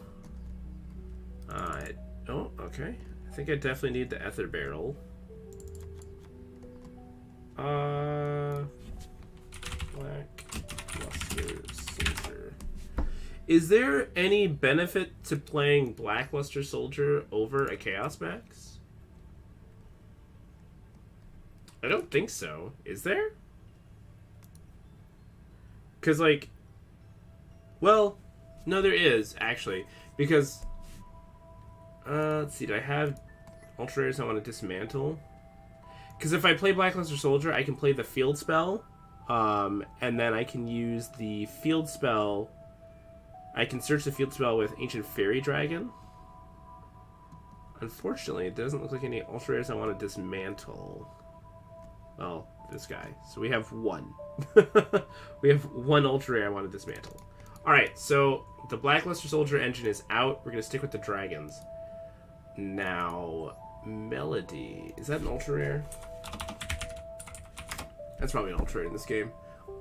Oh, okay. I think I definitely need the Ether Barrel. Black Luster Soldier. Is there any benefit to playing Black Luster Soldier over a Chaos Max? I don't think so. Is there? Because, like... Well, no, there is, actually. Because... let's see, do I have Ultra Rares I want to dismantle? Because if I play Black Luster Soldier, I can play the field spell, and then I can use the field spell. I can search the field spell with Ancient Fairy Dragon. Unfortunately, it doesn't look like any Ultra Rares I want to dismantle. Well, this guy. So we have one. We have one Ultra Rare I want to dismantle. Alright, so the Black Luster Soldier engine is out. We're going to stick with the dragons. Now, Melody. Is that an Ultra Rare? That's probably an Ultra Rare in this game.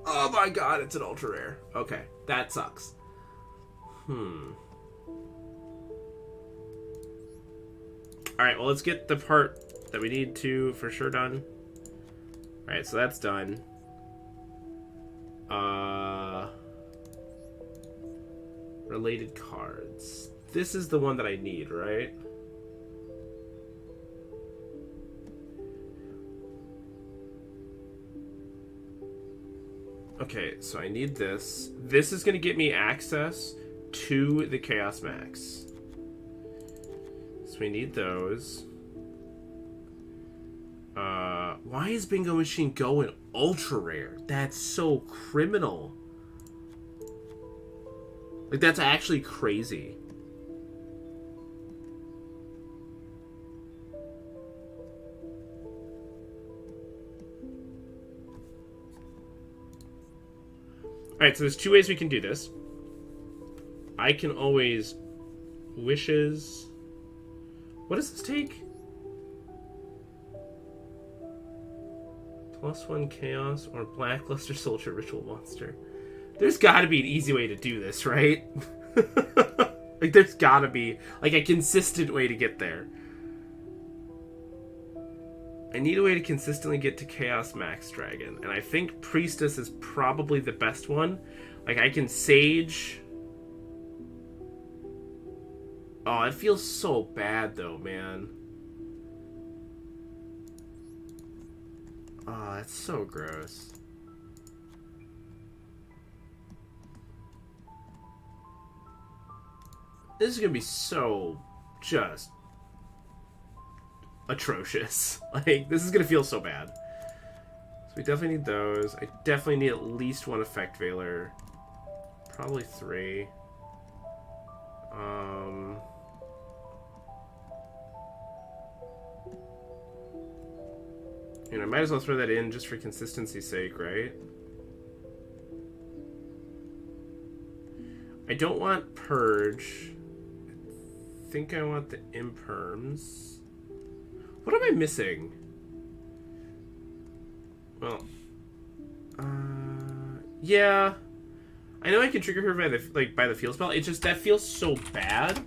Oh my god, it's an Ultra Rare. Okay, that sucks. Alright, well, let's get the part that we need to for sure done. Alright, so that's done. Related cards. This is the one that I need, right? Okay, so I need this. This is going to get me access to the Chaos Max. So we need those. Why is Bingo Machine Go an Ultra Rare? That's so criminal. Like, that's actually crazy. Alright, so there's two ways we can do this. I can always... Wishes... What does this take? +1 Chaos or Black Luster Soldier Ritual Monster. There's gotta be an easy way to do this, right? Like, there's gotta be, like, a consistent way to get there. I need a way to consistently get to Chaos Max Dragon, and I think Priestess is probably the best one. Like, I can Sage... Oh, it feels so bad, though, man. Oh, that's so gross. This is gonna be so just atrocious. Like, this is gonna feel so bad. So we definitely need those. I definitely need at least one Effect Veiler. Probably 3. You know, I might as well throw that in just for consistency's sake, right? I don't want Purge. I think I want the Imperms. What am I missing? Well, Yeah. I know I can trigger her by the field spell. It's just that feels so bad.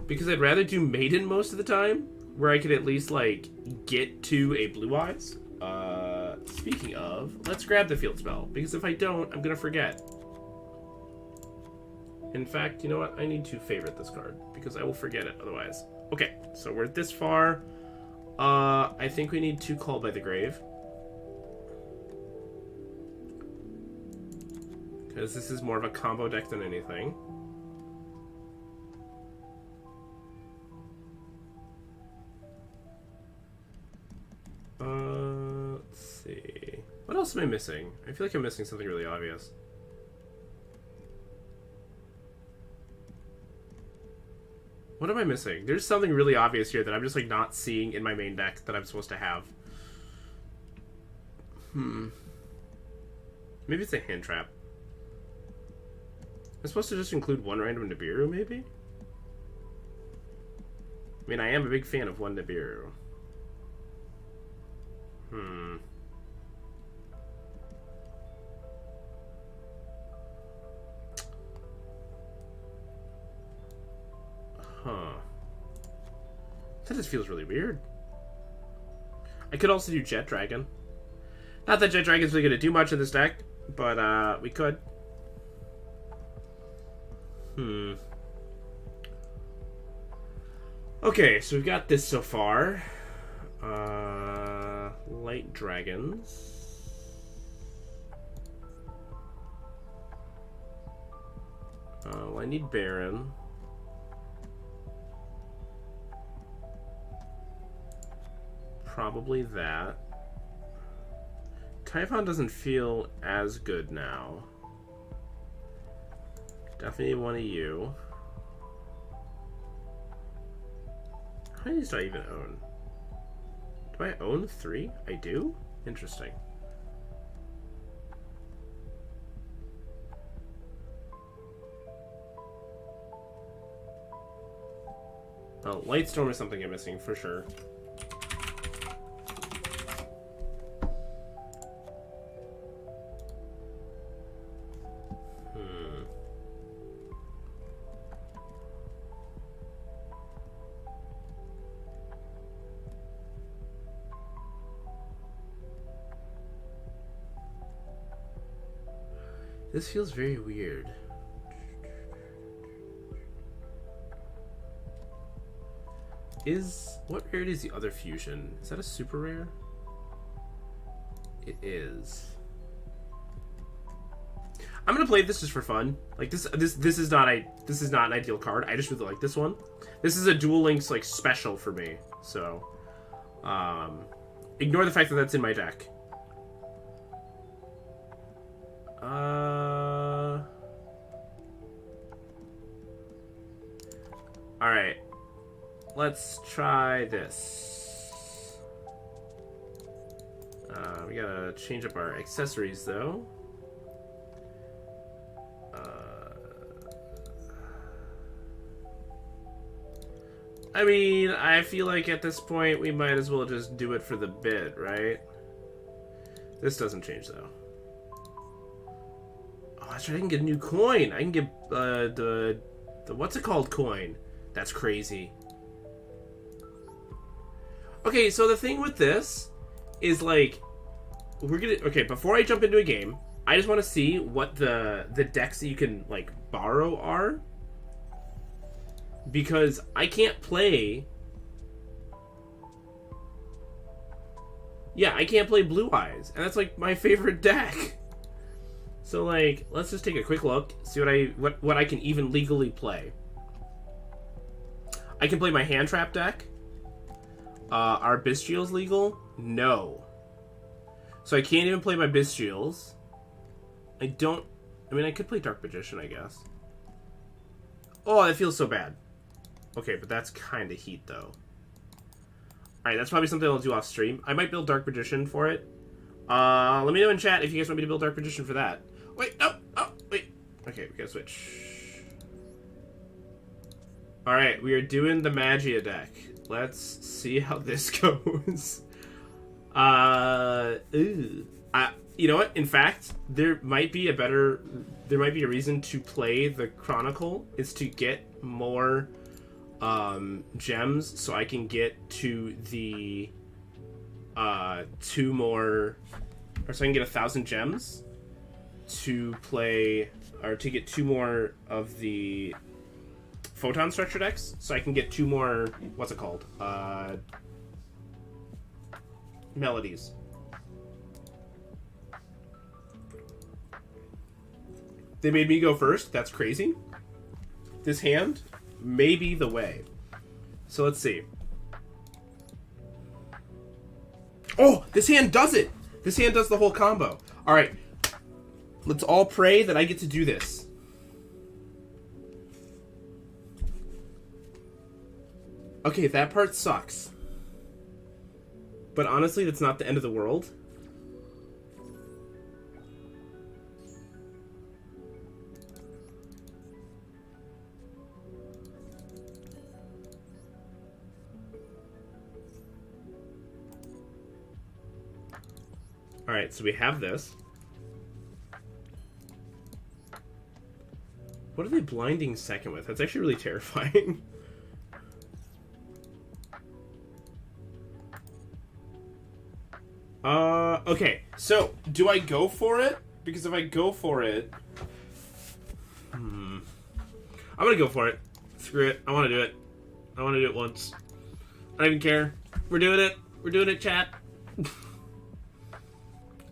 Because I'd rather do Maiden most of the time. Where I could at least, like, get to a Blue Eyes. Speaking of, let's grab the field spell. Because if I don't, I'm gonna forget. In fact, you know what? I need to favorite this card. Because I will forget it otherwise. Okay, so we're this far. I think we need to Call by the Grave. Because this is more of a combo deck than anything. Let's see. What else am I missing? I feel like I'm missing something really obvious. What am I missing? There's something really obvious here that I'm just like not seeing in my main deck that I'm supposed to have. Maybe it's a hand trap. I'm supposed to just include one random Nibiru, maybe? I mean, I am a big fan of one Nibiru. Huh. That just feels really weird. I could also do Jet Dragon. Not that Jet Dragon's really going to do much in this deck, but we could. Okay, so we've got this so far. Light Dragons. Well, I need Baron. Probably that. Typhon doesn't feel as good now. Definitely one of you. How many do I even own? Do I own 3? I do? Interesting. Oh, Lightstorm is something I'm missing for sure. This feels very weird. What rarity is the other fusion? Is that a super rare? It is. I'm gonna play this just for fun. Like this is not an ideal card. I just really like this one. This is a Duel Links like special for me. So, ignore the fact that that's in my deck. Alright. Let's try this. We gotta change up our accessories, though. I mean, I feel like at this point we might as well just do it for the bit, right? This doesn't change, though. Oh, that's right, I can get a new coin. I can get the what's it called coin. That's crazy. Okay, so the thing with this is like okay, before I jump into a game, I just want to see what the decks that you can like borrow are. Because I can't play. Yeah, I can't play Blue Eyes, and that's like my favorite deck. So like, let's just take a quick look, see what I can even legally play. I can play my hand trap deck. Are Bystials legal? No. So I can't even play my Bystials. I mean, I could play Dark Magician, I guess. Oh, that feels so bad. Okay, but that's kind of heat, though. Alright, that's probably something I'll do off stream. I might build Dark Magician for it. Let me know in chat if you guys want me to build Dark Magician for that. Wait, no! Oh, wait. Okay, we gotta switch. Alright, we are doing the Magia deck. Let's see how this goes. You know what? In fact, there might be a reason to play the Chronicle is to get more gems, so I can get to the two more, or so I can get 1,000 gems to play, or to get 2 more of the Photon Structure decks, so I can get 2 more, what's it called? Melodies. They made me go first. That's crazy. This hand may be the way. So let's see. Oh, this hand does it! This hand does the whole combo. Alright. Let's all pray that I get to do this. Okay, that part sucks. But honestly, that's not the end of the world. Alright, so we have this. What are they blinding second with? That's actually really terrifying. Okay, so, do I go for it? Because if I go for it... I'm gonna go for it. Screw it. I want to do it. I want to do it once. I don't even care. We're doing it. We're doing it, chat.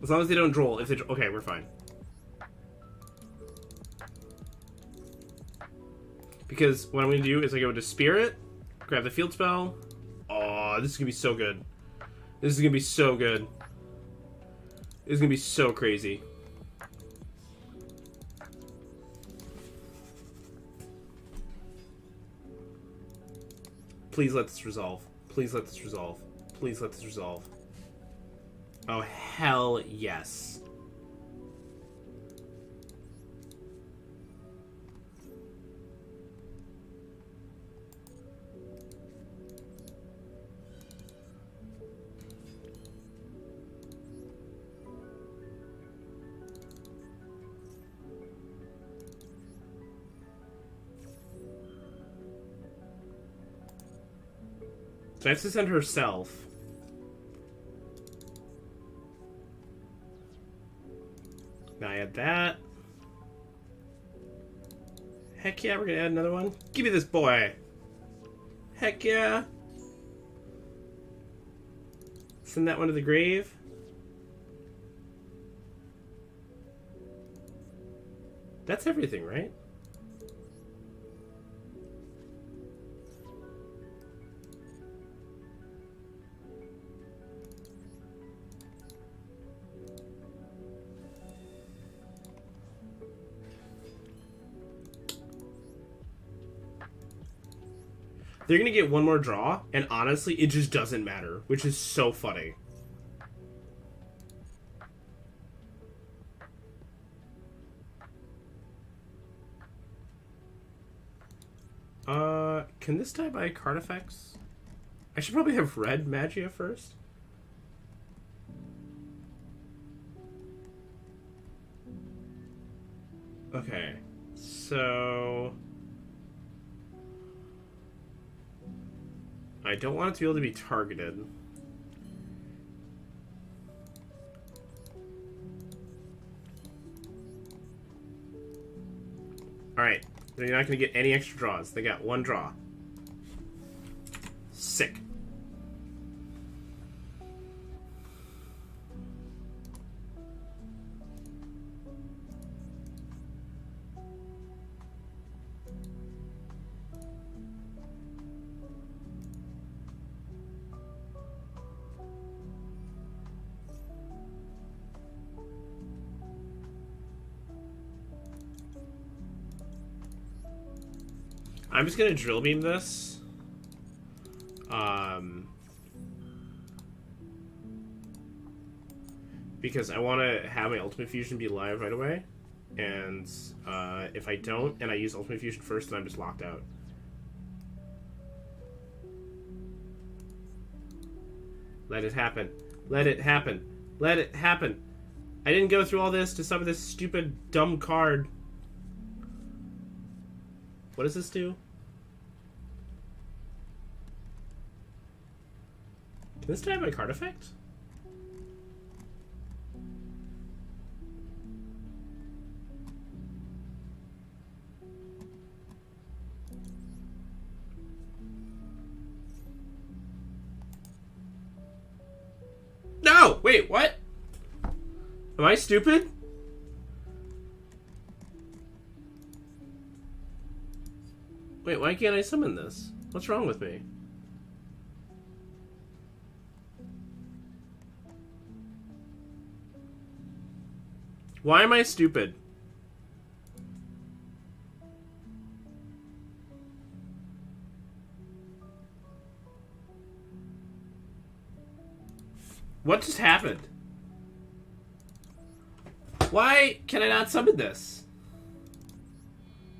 As long as they don't droll. If they okay, we're fine. Because what I'm going to do is I go into Spirit, grab the field spell. Oh, this is going to be so good. This is going to be so good. This is going to be so crazy. Please let this resolve. Please let this resolve. Please let this resolve. Oh, hell yes. So I have to send herself. Now I add that. Heck yeah, we're gonna add another one. Give me this boy. Heck yeah. Send that one to the grave. That's everything, right? They're gonna get one more draw, and honestly, it just doesn't matter, which is so funny. Can this die by card effects? I should probably have read Magia first. Okay, so... I don't want it to be able to be targeted. Alright, they're not going to get any extra draws. They got one draw. Sick. I'm just gonna drill beam this. Because I want to have my Ultimate Fusion be live right away. And if I don't, and I use Ultimate Fusion first, then I'm just locked out. Let it happen. Let it happen. Let it happen. I didn't go through all this to summon this stupid, dumb card. What does this do? Can this die by card effect? No! Wait, what? Am I stupid? Wait, why can't I summon this? What's wrong with me? Why am I stupid? What just happened? Why can I not summon this?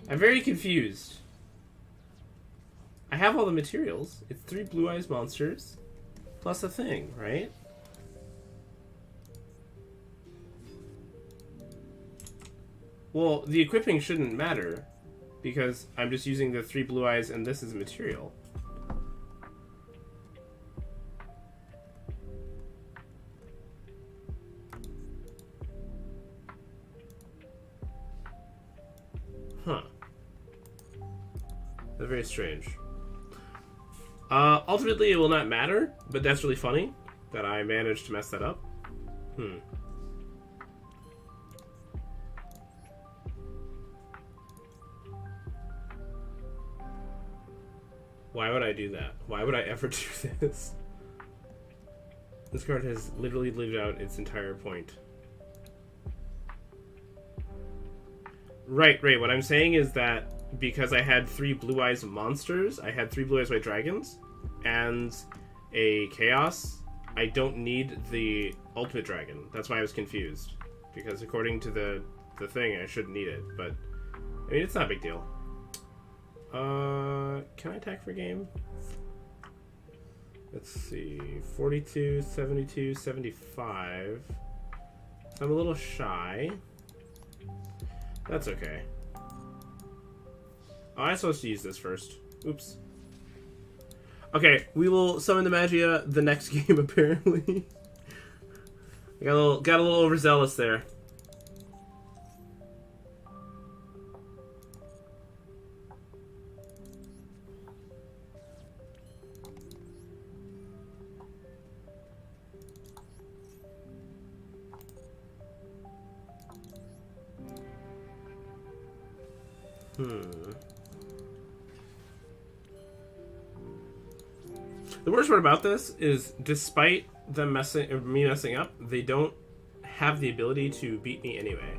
I'm very confused. I have all the materials. It's 3 Blue Eyes monsters plus a thing, right? Well, the equipping shouldn't matter because I'm just using the 3 Blue Eyes and this is material. Huh. That's very strange. Ultimately, it will not matter, but that's really funny that I managed to mess that up. Why would I do that? Why would I ever do this? This card has literally lived out its entire point. Right. What I'm saying is that because I had 3 Blue Eyes monsters, I had 3 Blue Eyes White Dragons, and a Chaos, I don't need the Ultimate Dragon. That's why I was confused. Because according to the thing, I shouldn't need it. But, I mean, it's not a big deal. Can I attack for game? Let's see. 42, 72, 75. So I'm a little shy. That's okay. Oh, I'm supposed to use this first. Oops. Okay, we will summon the Magia the next game, apparently. I got a little overzealous there. The worst part about this is, despite them me messing up, they don't have the ability to beat me anyway.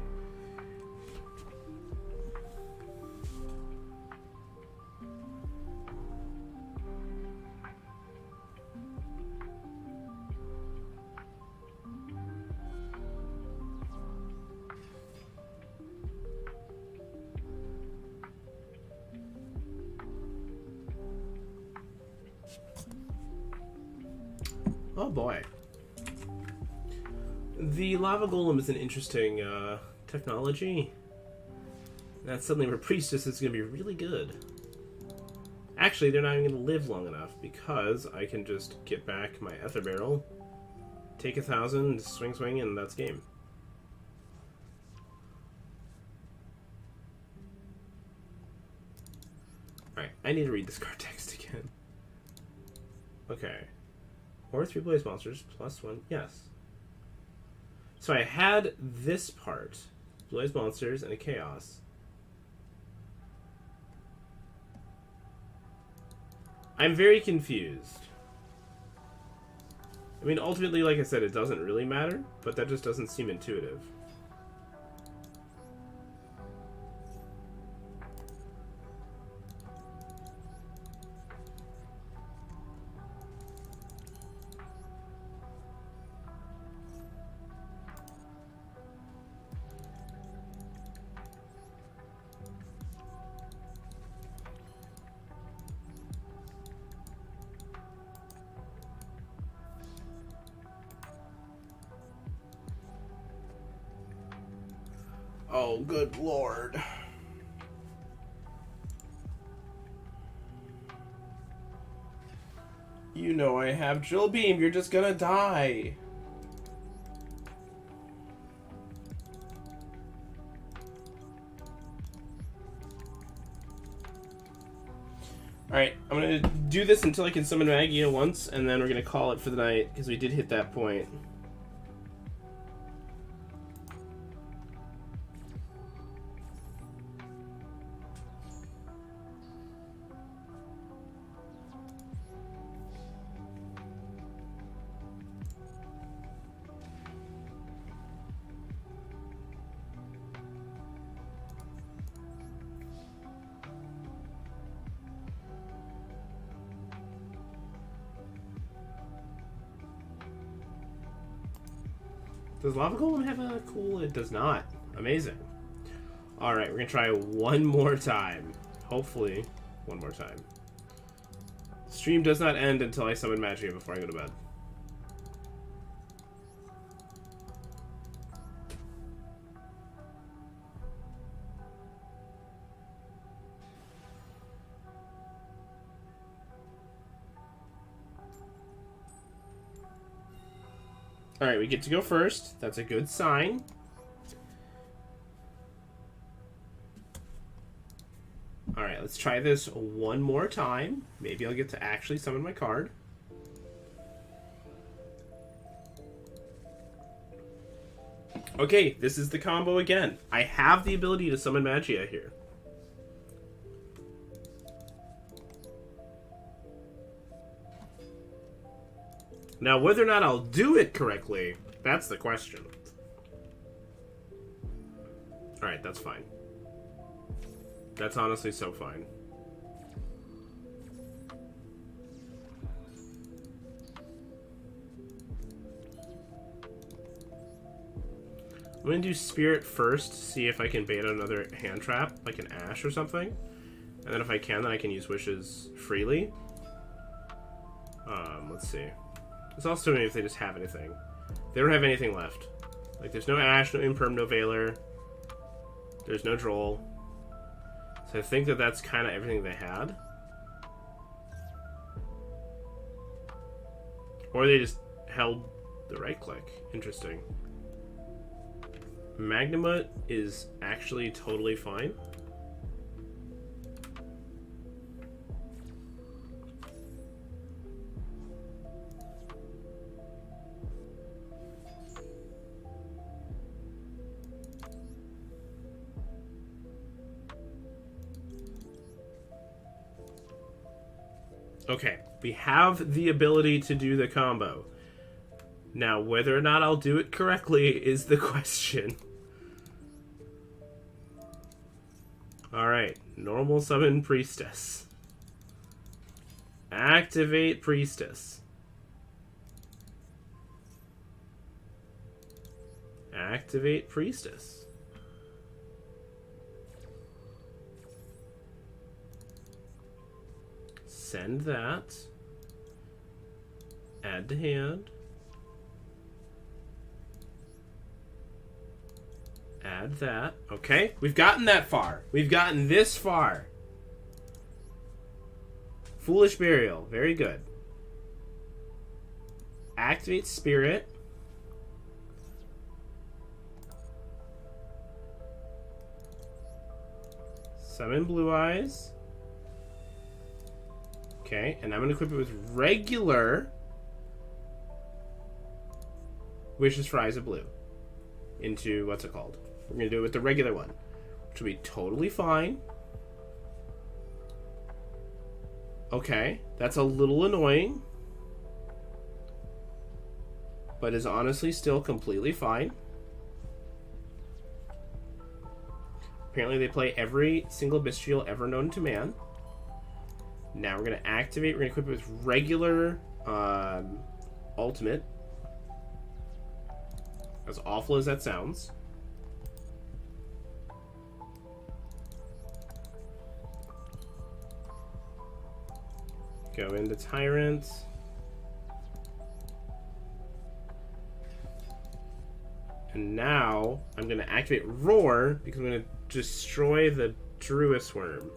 Oh boy. The lava golem is an interesting technology. That's something where priestess is going to be really good. Actually, they're not even going to live long enough because I can just get back my ether barrel, take 1,000, swing, and that's game. Alright, I need to read this card text again. Okay. Or 3 Blaze Monsters, plus 1, yes. So I had this part, Blaze Monsters and a Chaos. I'm very confused. I mean, ultimately, like I said, it doesn't really matter, but that just doesn't seem intuitive. Oh, good lord. You know I have Drill Beam. You're just gonna die. Alright, I'm gonna do this until I can summon Magia once, and then we're gonna call it for the night, because we did hit that point. Does Lava Golem have a cool? It does not. Amazing. Alright, we're gonna try one more time. Hopefully, one more time. Stream does not end until I summon Magia before I go to bed. Alright, we get to go first. That's a good sign. Alright, let's try this one more time. Maybe I'll get to actually summon my card. Okay, this is the combo again. I have the ability to summon Magia here. Now, whether or not I'll do it correctly, that's the question. Alright, that's fine. That's honestly so fine. I'm gonna do Spirit first to see if I can bait another hand trap, like an Ash or something. And then if I can, then I can use Wishes freely. Let's see. It's also if they just have anything. They don't have anything left. Like, there's no Ash, no Imperm, no Veiler. There's no Droll. So I think that that's kind of everything they had. Or they just held the right click. Interesting. Magnamut is actually totally fine. Okay, we have the ability to do the combo. Now, whether or not I'll do it correctly is the question. Alright, normal summon Priestess. Activate Priestess. Activate Priestess. Send that. Add to hand. Add that. Okay, we've gotten that far. We've gotten this far. Foolish Burial. Very good. Activate Spirit. Summon Blue Eyes. Okay, and I'm going to equip it with regular Wishes for Eyes of Blue. Into, what's it called? We're going to do it with the regular one, which will be totally fine. Okay, that's a little annoying, but is honestly still completely fine. Apparently they play every single Bestial ever known to man. Now we're going to activate, we're going to equip it with regular ultimate. As awful as that sounds. Go into Tyrant. And now I'm going to activate Roar because I'm going to destroy the Druis Worm.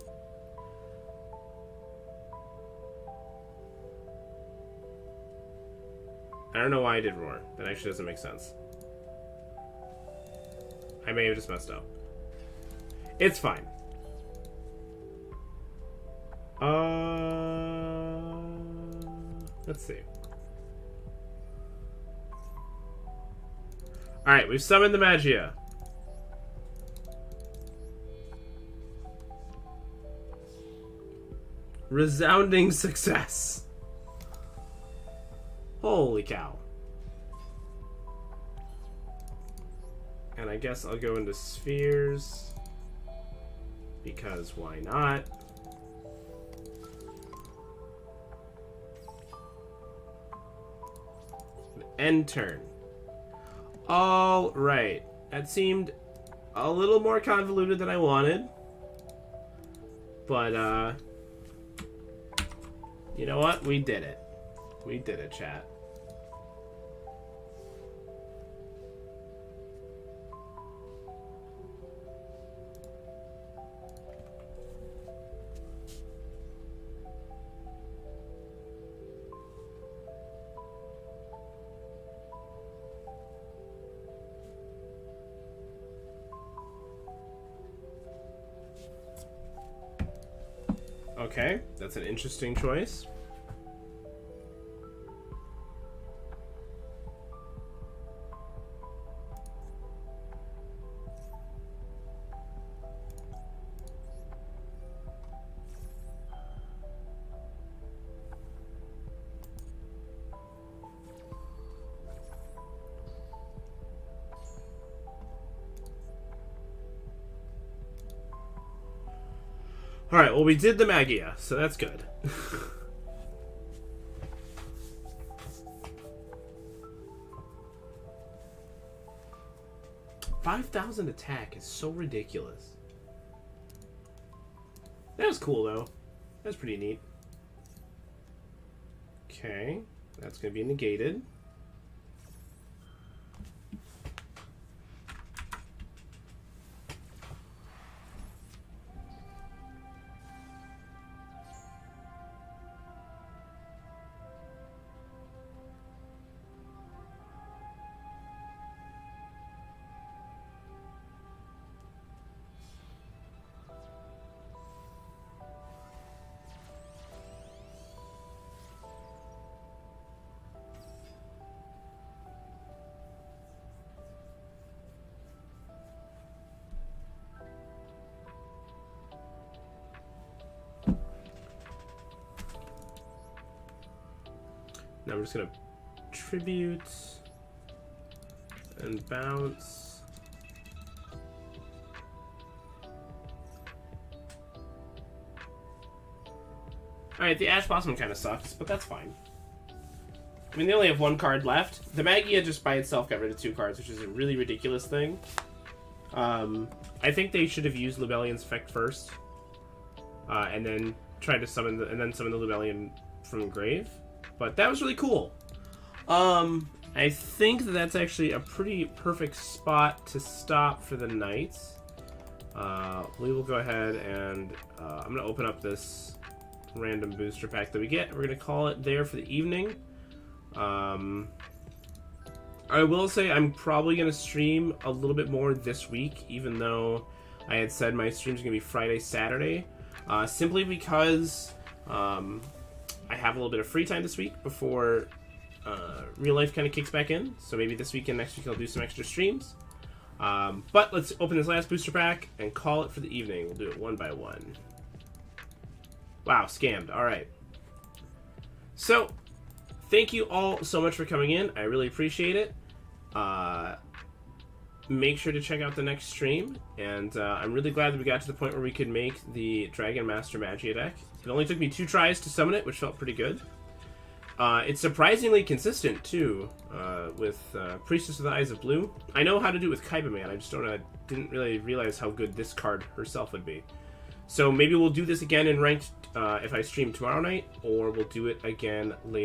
I don't know why I did Roar. That actually doesn't make sense. I may have just messed up. It's fine. Let's see. Alright, we've summoned the Magia. Resounding success. Holy cow. And I guess I'll go into spheres. Because why not? End turn. All right. That seemed a little more convoluted than I wanted. But, you know what? We did it. We did it, chat. Okay, that's an interesting choice. Alright, well, we did the Magia, so that's good. 5,000 attack is so ridiculous. That was cool, though. That's pretty neat. Okay, that's going to be negated. Now we're just gonna tribute and bounce. Alright, the Ash Blossom kind of sucks, but that's fine. I mean, they only have one card left. The Magia just by itself got rid of 2 cards, which is a really ridiculous thing. I think they should have used Lubellion's effect first. And then tried to summon the Lubellion from the grave. But that was really cool. I think that's actually a pretty perfect spot to stop for the night. We will go ahead and I'm going to open up this random booster pack that we get. We're going to call it there for the evening. I will say I'm probably going to stream a little bit more this week, even though I had said my stream's going to be Friday, Saturday. Simply because I have a little bit of free time this week before real life kind of kicks back in. So maybe this weekend, next week, I'll do some extra streams. But let's open this last booster pack and call it for the evening. We'll do it one by one. Wow, scammed. All right. So, thank you all so much for coming in. I really appreciate it. Make sure to check out the next stream. And I'm really glad that we got to the point where we could make the Dragon Master Magia deck. It only took me 2 tries to summon it, which felt pretty good. It's surprisingly consistent, too, with Priestess of the Eyes of Blue. I know how to do it with Kaiba Man. I just didn't really realize how good this card herself would be. So maybe we'll do this again in ranked if I stream tomorrow night, or we'll do it again later.